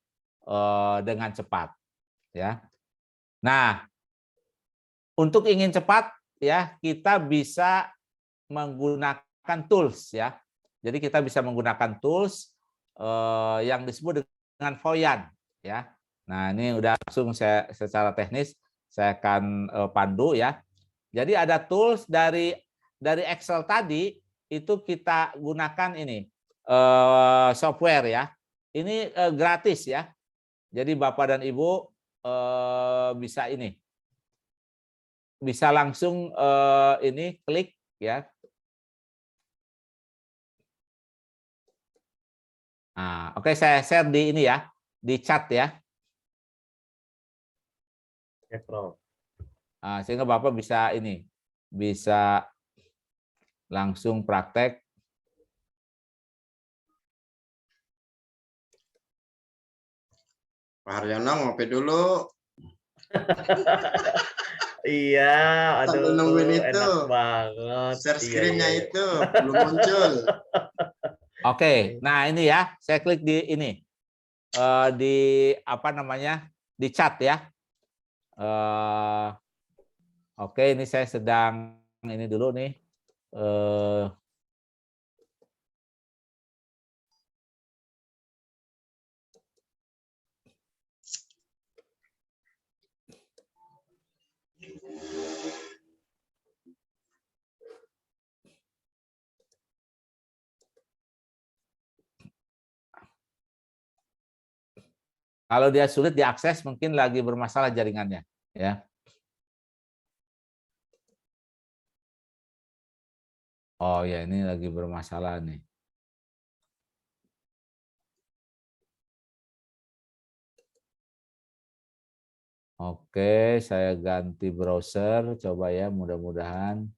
dengan cepat. Ya. Nah, untuk ingin cepat, ya kita bisa menggunakan tools, ya. Jadi kita bisa menggunakan tools yang disebut dengan Voyan, ya. Nah, ini udah langsung saya secara teknis saya akan pandu ya. Jadi ada tools dari Excel tadi itu kita gunakan ini software ya. Ini gratis ya. Jadi Bapak dan Ibu bisa ini, bisa langsung ini klik ya. Nah, oke, saya share di ini ya, di chat ya. Oke, Prof. Sehingga Bapak bisa ini, bisa langsung praktek. Pak Haryono ngopi dulu. Iya, Sambil aduh, nungguin itu. enak banget. Share Iya, screen-nya iya. itu belum muncul. Oke, nah ini ya, saya klik di ini, di apa namanya, di chat ya. Oke, ini saya sedang ini dulu nih. Kalau dia sulit diakses, mungkin lagi bermasalah jaringannya, ya. Oh ya, ini lagi bermasalah nih. Oke, saya ganti browser, coba ya, mudah-mudahan.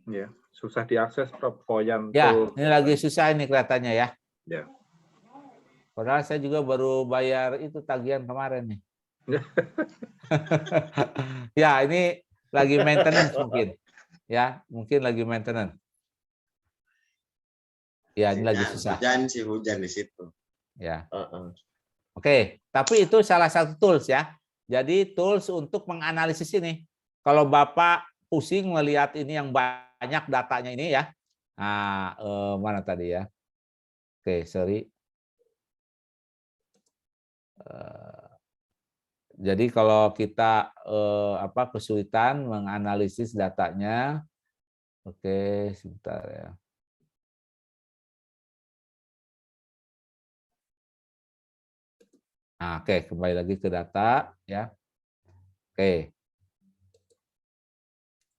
Ya, susah diakses Prof. Koyan Ya, tuh. ini lagi susah ini kelihatannya ya. Ya. Padahal saya juga baru bayar itu tagihan kemarin nih. Ya, ini lagi maintenance mungkin. Ya, mungkin lagi maintenance. Ya, ini lagi susah. Hujan sih, hujan di situ. Ya. Heeh. Oke, tapi itu salah satu tools ya. Jadi tools untuk menganalisis ini. Kalau Bapak pusing melihat ini yang banyak datanya ini ya. Nah, mana tadi ya? Oke, sorry. Jadi kalau kita kesulitan menganalisis datanya, oke, sebentar ya. Nah, oke, kembali lagi ke data ya. Oke.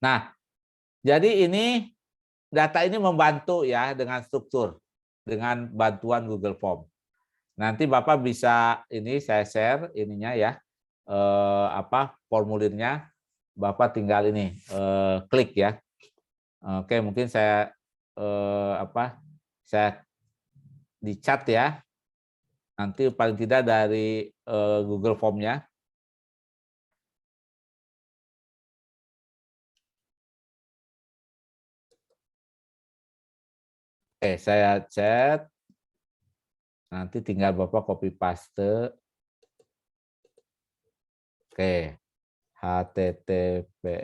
Nah, jadi ini data ini membantu ya dengan struktur dengan bantuan Google Form. Nanti Bapak bisa ini saya share ininya ya. Formulirnya Bapak tinggal ini klik ya. Oke, mungkin saya saya di chat ya. Nanti paling tidak dari Google Form-nya. Oke, saya chat. Nanti tinggal Bapak copy paste. Oke. https.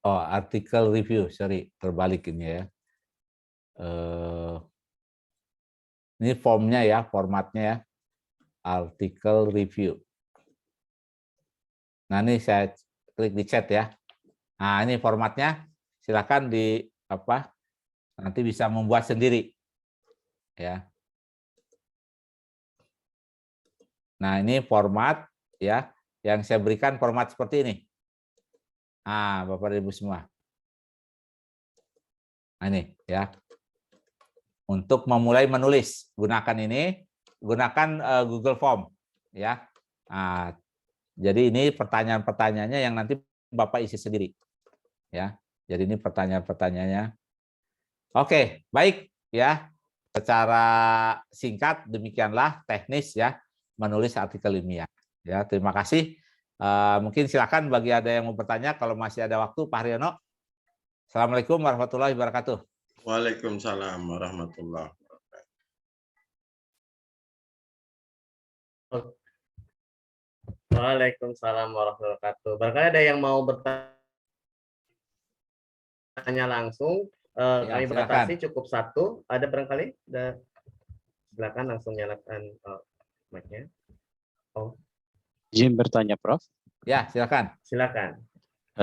Oh, artikel review, sorry, terbalik ini ya. Ini formnya ya, formatnya ya. Artikel review. Nah, ini saya klik di chat ya. Nah, ini formatnya. Silakan nanti bisa membuat sendiri. Ya. Nah, ini format ya, yang saya berikan format seperti ini. Nah, Bapak Ibu semua. Nah, ini ya. Untuk memulai menulis, gunakan ini, gunakan Google Form ya. Nah, jadi ini pertanyaan-pertanyaannya yang nanti Bapak isi sendiri. Ya. Jadi ini pertanyaan-pertanyaannya. Oke, baik ya. Secara singkat demikianlah teknis ya menulis artikel ilmiah. Ya, terima kasih. Mungkin silakan bagi ada yang mau bertanya kalau masih ada waktu, Pak Haryono. Assalamualaikum warahmatullahi wabarakatuh. Waalaikumsalam warahmatullahi wabarakatuh. Waalaikumsalam warahmatullahi wabarakatuh. Barangkali ada yang mau bertanya langsung, kami batasi cukup satu. Ada barangkali? Silakan langsung nyalakan mic-nya. Oh. Izin bertanya, Prof. Ya, silakan. Silakan.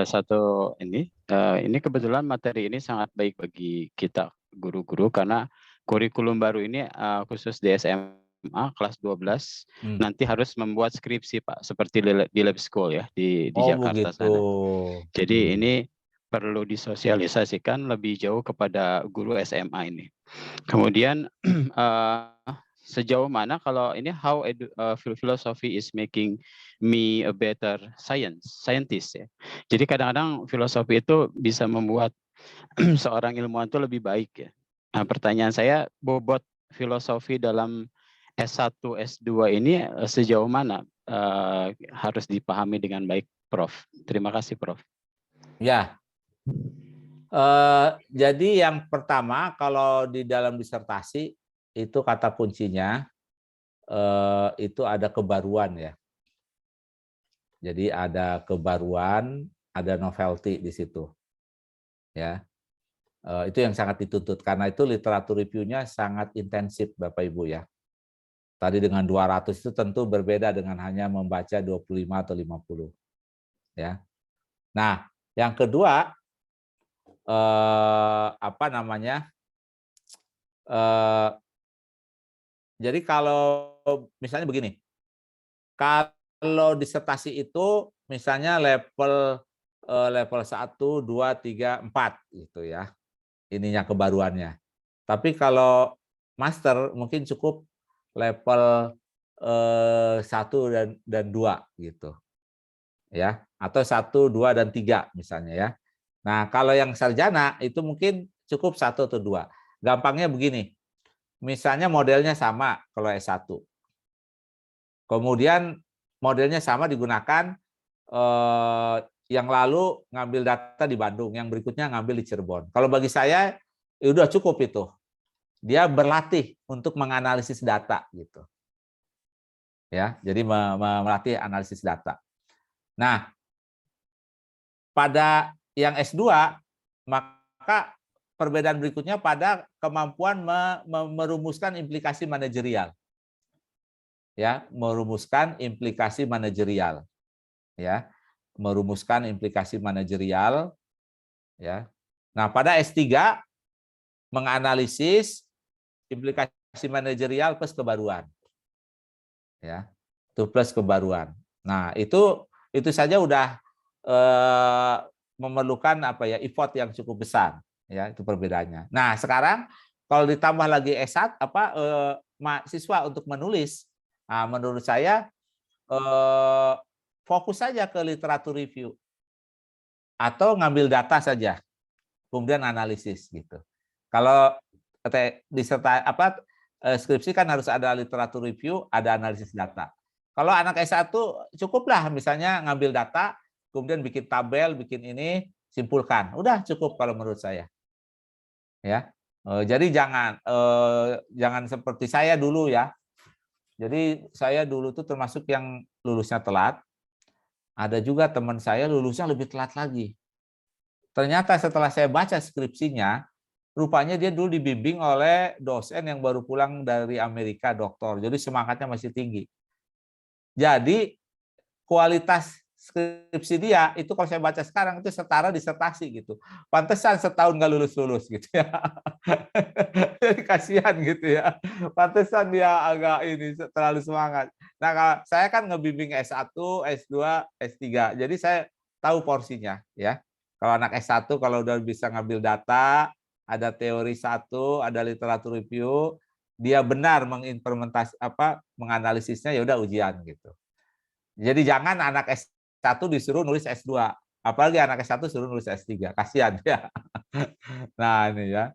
Satu ini kebetulan materi ini sangat baik bagi kita guru-guru karena kurikulum baru ini khusus di SMA kelas 12 nanti harus membuat skripsi, Pak, seperti di lab school ya di Jakarta sana. Jadi ini perlu disosialisasikan lebih jauh kepada guru SMA ini. Kemudian sejauh mana kalau ini philosophy is making me a better scientist ya. Jadi kadang-kadang filosofi itu bisa membuat seorang ilmuwan itu lebih baik ya. Nah, pertanyaan saya, bobot filosofi dalam S1, S2 ini sejauh mana harus dipahami dengan baik, Prof? Terima kasih, Prof. Ya. Jadi yang pertama kalau di dalam disertasi itu kata kuncinya itu ada kebaruan ya. Jadi ada kebaruan, ada novelty di situ. Ya. Itu yang sangat dituntut karena itu literatur review-nya sangat intensif Bapak Ibu ya. Tadi dengan 200 itu tentu berbeda dengan hanya membaca 25 atau 50. Ya. Nah, yang kedua, apa namanya? Jadi kalau misalnya begini, kalau disertasi itu misalnya level 1, 2, 3, 4 gitu ya. Ininya kebaruannya. Tapi kalau master mungkin cukup level 1 dan 2 gitu. Ya, atau 1, 2 dan 3 misalnya ya. Nah, kalau yang sarjana itu mungkin cukup 1 atau 2. Gampangnya begini. Misalnya modelnya sama kalau S1. Kemudian modelnya sama digunakan, yang lalu ngambil data di Bandung, yang berikutnya ngambil di Cirebon. Kalau bagi saya ya udah cukup itu. Dia berlatih untuk menganalisis data gitu. Ya, jadi melatih analisis data. Nah, pada yang S2 maka perbedaan berikutnya pada kemampuan merumuskan implikasi manajerial. Ya, merumuskan implikasi manajerial. Ya, merumuskan implikasi manajerial. Ya. Nah, pada S3 menganalisis implikasi manajerial plus kebaruan. Ya, itu plus kebaruan. Nah, itu saja udah memerlukan apa ya, effort yang cukup besar. Ya, itu perbedaannya. Nah, sekarang kalau ditambah lagi S1 mahasiswa untuk menulis, nah, menurut saya fokus saja ke literatur review atau ngambil data saja, kemudian analisis gitu. Kalau skripsi kan harus ada literatur review, ada analisis data. Kalau anak S1 cukuplah misalnya ngambil data, kemudian bikin tabel, bikin ini, simpulkan. Udah cukup kalau menurut saya. Ya. Jadi jangan seperti saya dulu ya. Jadi saya dulu tuh termasuk yang lulusnya telat. Ada juga teman saya lulusnya lebih telat lagi. Ternyata setelah saya baca skripsinya, rupanya dia dulu dibimbing oleh dosen yang baru pulang dari Amerika, doktor. Jadi semangatnya masih tinggi. Jadi kualitas skripsi dia itu kalau saya baca sekarang itu setara disertasi gitu. Pantesan setahun nggak lulus-lulus gitu ya. Jadi kasihan gitu ya. Pantesan dia agak ini terlalu semangat. Nah, kalau saya kan ngebimbing S1, S2, S3. Jadi saya tahu porsinya ya. Kalau anak S1 kalau udah bisa ngambil data, ada teori 1, ada literatur review, dia benar menganalisisnya ya udah ujian gitu. Jadi jangan anak S1 disuruh nulis S2, apalagi anak S1 suruh nulis S3, kasihan ya. Nah, ini ya.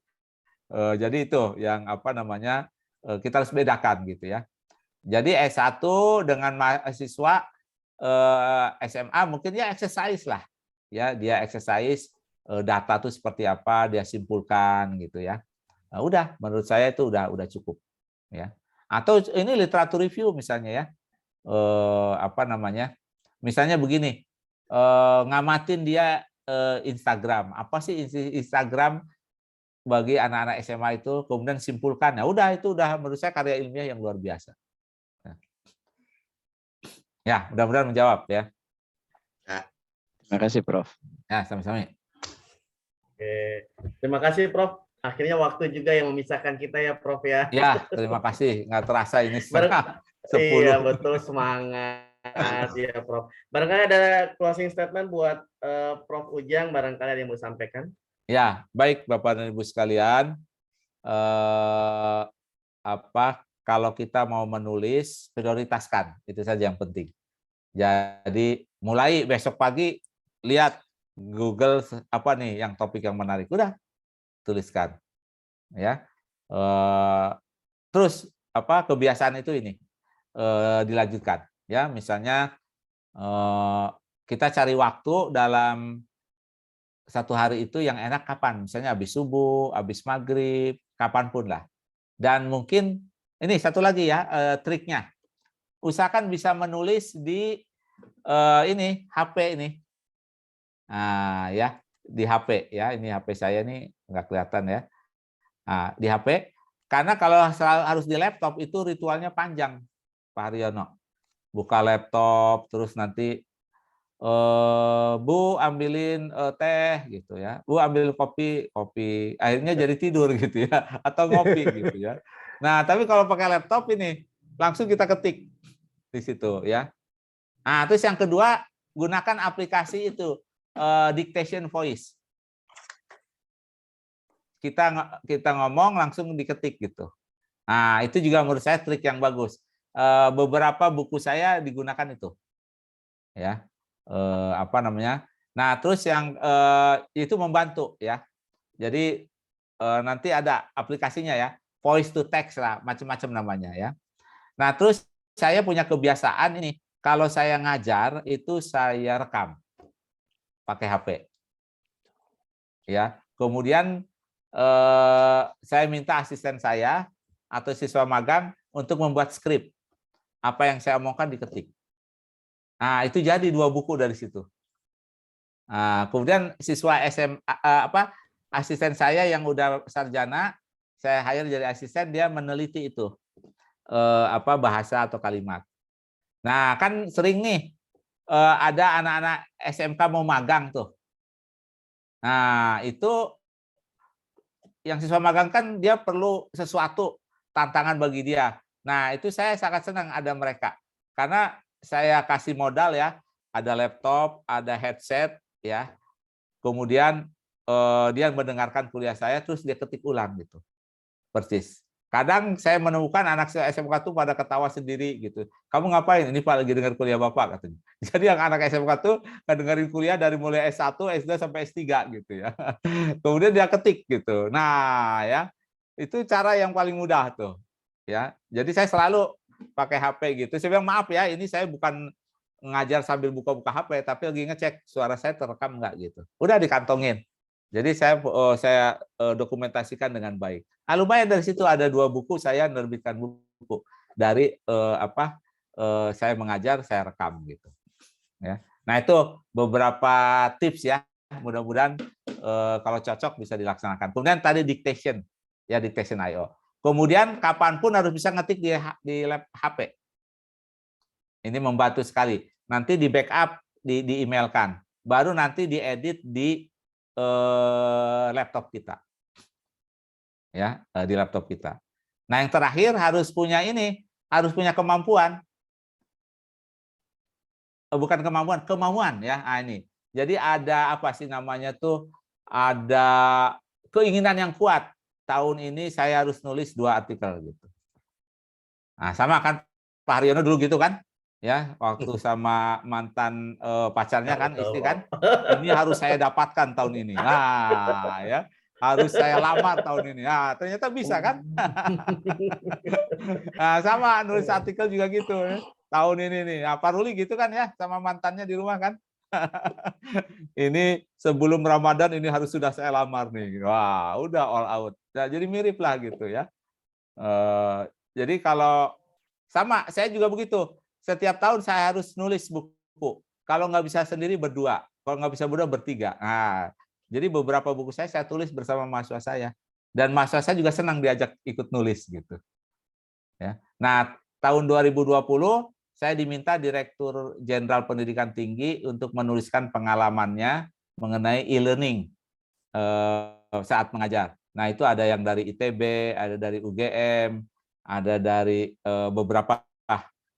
Jadi itu yang kita harus bedakan gitu ya. Jadi S1 dengan mahasiswa SMA mungkin ya exercise lah. Ya, dia exercise data itu seperti apa, dia simpulkan gitu ya. Nah, udah menurut saya itu udah cukup ya. Atau ini literatur review misalnya ya. Misalnya begini, ngamatin dia Instagram. Apa sih Instagram bagi anak-anak SMA itu, kemudian simpulkan. Ya udah itu udah menurut saya karya ilmiah yang luar biasa. Ya, mudah-mudahan menjawab ya. Terima kasih, Prof. Ya, sama-sama. Oke. Terima kasih, Prof. Akhirnya waktu juga yang memisahkan kita ya, Prof ya. Ya, terima kasih. Nggak terasa ini setengah 10. Iya, betul, semangat ya, Prof. Barangkali ada closing statement buat Prof Ujang, barangkali ada yang mau sampaikan. Ya, baik Bapak dan Ibu sekalian. Kalau kita mau menulis, prioritaskan. Itu saja yang penting. Jadi mulai besok pagi lihat Google apa nih yang topik yang menarik, udah tuliskan ya. Terus kebiasaan itu ini dilanjutkan ya. Misalnya kita cari waktu dalam satu hari itu yang enak kapan, misalnya habis subuh, habis maghrib, kapanpun lah. Dan mungkin ini satu lagi ya triknya, usahakan bisa menulis di ini HP ini. Nah, ya di HP ya, ini HP saya nih nggak kelihatan ya. Nah, di HP Karena kalau harus di laptop itu ritualnya panjang, Pak Haryono. Buka laptop, terus nanti Bu ambilin teh gitu ya, Bu ambil kopi, akhirnya jadi tidur gitu ya, atau ngopi gitu ya. Nah, tapi kalau pakai laptop ini langsung kita ketik di situ ya. Nah, terus yang kedua, gunakan aplikasi itu dictation voice. Kita ngomong langsung diketik gitu. Nah, itu juga menurut saya trik yang bagus. Beberapa buku saya digunakan itu. Ya. Apa namanya? Nah, terus yang itu membantu ya. Jadi nanti ada aplikasinya ya, voice to text lah, macam-macam namanya ya. Nah, terus saya punya kebiasaan ini, kalau saya ngajar itu saya rekam pakai HP. Ya. Kemudian saya minta asisten saya atau siswa magang untuk membuat skrip. Apa yang saya omongkan diketik. Nah, itu jadi 2 buku dari situ. Nah, kemudian siswa asisten saya yang udah sarjana, saya hire jadi asisten, dia meneliti itu bahasa atau kalimat. Nah, kan sering nih ada anak-anak SMK mau magang tuh. Nah, itu yang siswa magang kan dia perlu sesuatu, tantangan bagi dia. Nah, itu saya sangat senang ada mereka. Karena saya kasih modal ya, ada laptop, ada headset ya. Kemudian dia mendengarkan kuliah saya, terus dia ketik ulang gitu. Persis. Kadang saya menemukan anak SMK tuh pada ketawa sendiri gitu. Kamu ngapain? Ini Pak lagi dengar kuliah Bapak katanya. Jadi yang anak SMK tuh dengerin kuliah dari mulai S1, S2 sampai S3 gitu ya. Kemudian dia ketik gitu. Nah, ya. Itu cara yang paling mudah tuh. Ya. Jadi saya selalu pakai HP gitu. Saya bilang maaf ya, ini saya bukan ngajar sambil buka-buka HP, tapi lagi ngecek suara saya terekam enggak gitu. Udah dikantongin. Jadi saya dokumentasikan dengan baik. Lumayan dari situ ada 2 buku saya menerbitkan buku dari saya mengajar, saya rekam gitu. Ya. Nah itu beberapa tips ya. Mudah-mudahan kalau cocok bisa dilaksanakan. Kemudian tadi dictation, ya dictation IO. Kemudian kapanpun harus bisa ngetik di lab HP. Ini membantu sekali. Nanti di backup, di emailkan. Baru nanti diedit di laptop kita. Ya, di laptop kita. Nah, yang terakhir harus punya kemampuan. Bukan kemauan ya. Nah, ini. Jadi ada apa sih namanya tuh? Ada keinginan yang kuat. Tahun ini saya harus nulis 2 artikel gitu. Nah, sama kan Pak Haryono dulu gitu kan? Ya, waktu sama mantan pacarnya kan, istri kan, ini harus saya dapatkan tahun ini. Nah, ya, harus saya lamar tahun ini. Nah, ternyata bisa kan? Nah, sama nulis artikel juga gitu. Tahun ini nih, Pak Ruli gitu kan ya, sama mantannya di rumah kan? Ini sebelum Ramadan ini harus sudah saya lamar nih. Wah, udah all out. Nah, jadi mirip lah gitu ya. Jadi kalau sama, saya juga begitu. Setiap tahun saya harus nulis buku. Kalau nggak bisa sendiri berdua, kalau nggak bisa berdua bertiga. Nah, jadi beberapa buku saya tulis bersama mahasiswa saya. Dan mahasiswa saya juga senang diajak ikut nulis gitu. Ya. Nah, tahun 2020 saya diminta Direktur Jenderal Pendidikan Tinggi untuk menuliskan pengalamannya mengenai e-learning saat mengajar. Nah, itu ada yang dari ITB, ada dari UGM, ada dari beberapa.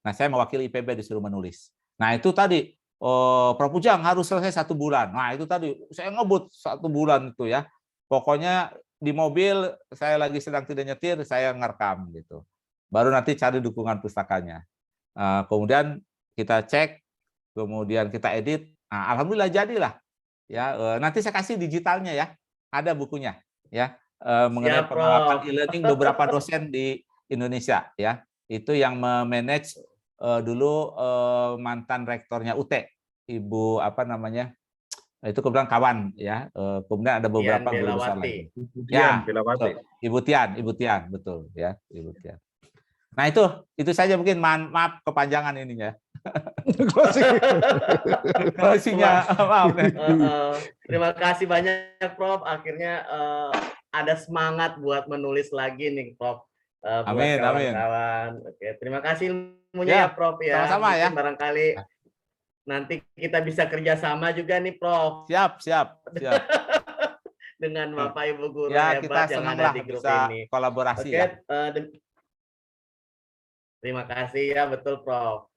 Nah, saya mewakili IPB disuruh menulis. Nah, itu tadi, Prof. Ujang harus selesai 1 bulan. Nah, itu tadi, saya ngebut 1 bulan itu ya. Pokoknya di mobil, saya lagi sedang tidak nyetir, saya ngerekam gitu. Baru nanti cari dukungan pustakanya. Kemudian kita cek, kemudian kita edit. Nah, alhamdulillah jadilah. Ya, nanti saya kasih digitalnya ya. Ada bukunya ya. Mengenai pengalaman e-learning beberapa dosen di Indonesia ya. Itu yang memanage dulu mantan rektornya UT, Ibu apa namanya? Itu kebetulan kawan ya. Kemudian ada beberapa guru besar lagi. Ya, Ibu Tian, betul ya, Ibu Tian. Nah, itu saja mungkin, maaf kepanjangan ininya. Closing-nya, maaf. Terima kasih banyak Prof. Akhirnya ada semangat buat menulis lagi nih, Prof. Buat Amin, amin. kawan-kawan. Oke, terima kasih ilmunya ya, Prof ya. Sama-sama ya. Mungkin barangkali nanti kita bisa kerjasama juga nih, Prof. Siap. Dengan Bapak Ibu guru Ya, kita hebat yang senang ada lah di grup bisa ini. kolaborasi Oke, ya. Terima kasih ya, betul Prof.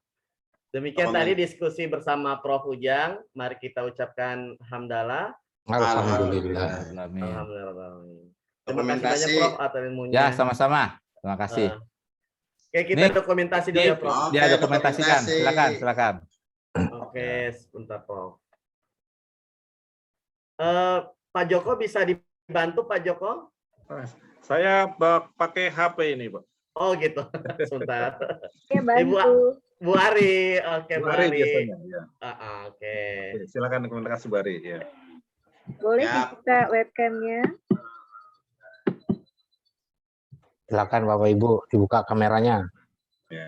Demikian tadi diskusi bersama Prof Ujang. Mari kita ucapkan hamdalah. Alhamdulillah. Alhamdulillah. Terima kasih banyak Prof atas ilmunya. Ya, sama-sama. Terima kasih. Oke, kita Nih, dokumentasi dulu ya, Prof. Dia dokumentasikan. Silakan. Oke, sebentar, Prof. Pak Joko bisa dibantu, Pak Joko? Saya pakai HP ini, Pak. Oh, gitu. Sebentar. Ya, bantu. Bu Ari. Oke, Bu Ari. biasanya, ya. Oke. Silakan komunikasi Bu Ari, ya. Boleh Ya. dibuka webcamnya? Silakan Bapak Ibu dibuka kameranya. Ya.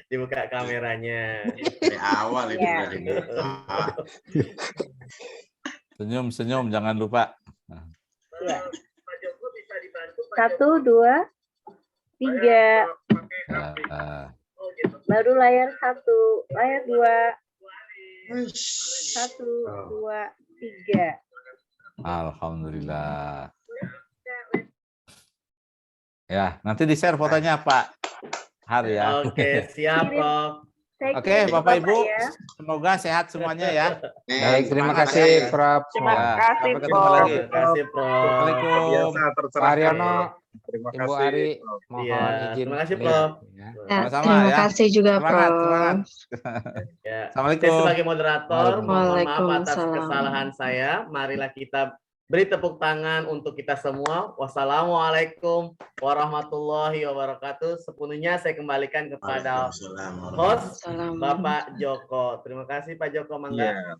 Dibuka kameranya. Dari awal itu Ya. udah dibuka. Senyum, jangan lupa. Ya. 1, 2, 3. Baru layar 1, layar 2. 1, 2, 3. Alhamdulillah. Ya, nanti di-share fotonya Pak Har ya. Oke, siap, Prof. Saya Oke, kirim Bapak Ibu, ya. semoga sehat semuanya ya. Baik, terima semangat kasih ya. Prof. Ya, sampai ketemu lagi. Terima kasih, Prof. Assalamualaikum. Biasa Pak tercerahkan. Haryono, Terima Ibu kasih. Ari, Prof. mohon Iya, izin. terima kasih, beliau, Prof. ya. Sama-sama Terima ya. kasih juga, Semangat. Prof. Ya. Assalamualaikum. Saya sebagai moderator, mohon maaf atas Waalaikumsalam. kesalahan saya. Marilah kita beri tepuk tangan untuk kita semua. Wassalamualaikum warahmatullahi wabarakatuh. Sepenuhnya saya kembalikan kepada host Bapak Joko. Terima kasih Pak Joko, mangga. Ya.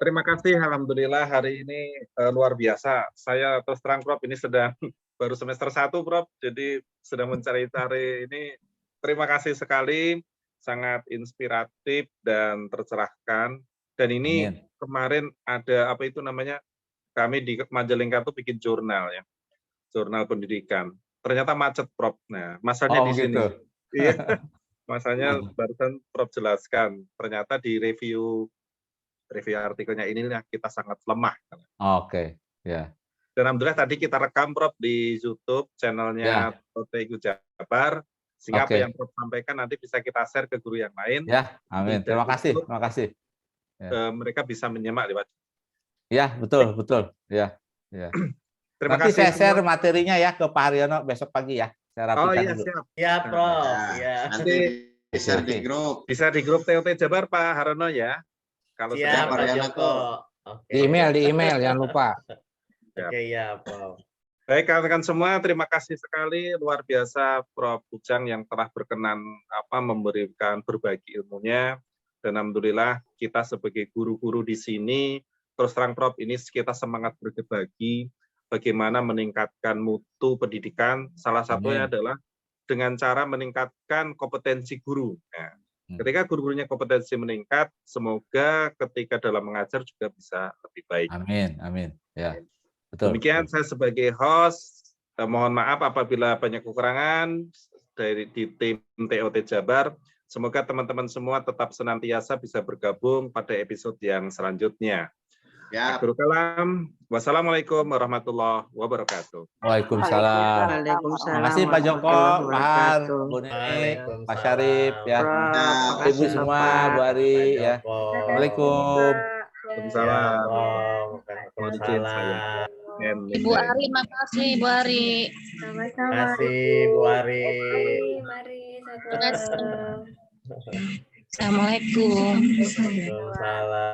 Terima kasih, alhamdulillah hari ini luar biasa. Saya terus terang Prof ini sedang baru semester 1 Prof, jadi sedang mencari-cari ini. Terima kasih sekali, sangat inspiratif dan tercerahkan. Dan ini Amin. kemarin ada apa itu namanya? Kami di Majalengka tuh bikin jurnal ya, jurnal pendidikan. Ternyata macet Prof. Nah, masalahnya di sini. Gitu. Iya, masanya barusan Prof jelaskan. Ternyata di review artikelnya inilah kita sangat lemah. Oke, ya. Dan alhamdulillah tadi kita rekam Prof di YouTube channelnya TOT Jabar, sehingga apa yang Prof sampaikan nanti bisa kita share ke guru yang lain. Ya, amin. Terima kasih. Ya. Mereka bisa menyimak lewat. Ya, betul. Ya. Terima Nanti kasih. saya share materinya ya ke Pak Haryono besok pagi ya. Saya rapikan Oh iya, dulu. siap. Ya, Prof. Ya. Nanti share di grup. Bisa di grup TOT Jabar Pak Haryono ya. Kalau Siap, Pak Haryono Joko. Oke. Di email, jangan lupa. Oke, ya, Prof. Baik, rekan-rekan semua, terima kasih sekali luar biasa Prof Ujang yang telah berkenan memberikan berbagi ilmunya. Dan alhamdulillah kita sebagai guru-guru di sini terus terang Prof ini kita semangat berbagi bagaimana meningkatkan mutu pendidikan. Salah satunya adalah dengan cara meningkatkan kompetensi guru. Nah, ketika guru-gurunya kompetensi meningkat, semoga ketika dalam mengajar juga bisa lebih baik. Amin. Ya. Betul. Demikian saya sebagai host, mohon maaf apabila banyak kekurangan di tim TOT Jabar. Semoga teman-teman semua tetap senantiasa bisa bergabung pada episode yang selanjutnya. Ya. Akhirul kalam. Wassalamualaikum warahmatullahi wabarakatuh. Waalaikumsalam. Terima kasih Pak Joko, Pak Har, Bu Nini, Pak Syarif ya. Ibu semua, Bu Ari ya. Assalamualaikum. Waalaikumsalam. Ibu Ari, makasih Ibu Ari. Sama-sama. Terima kasih Bu Ari. Mari, Assalamualaikum. Waalaikumsalam.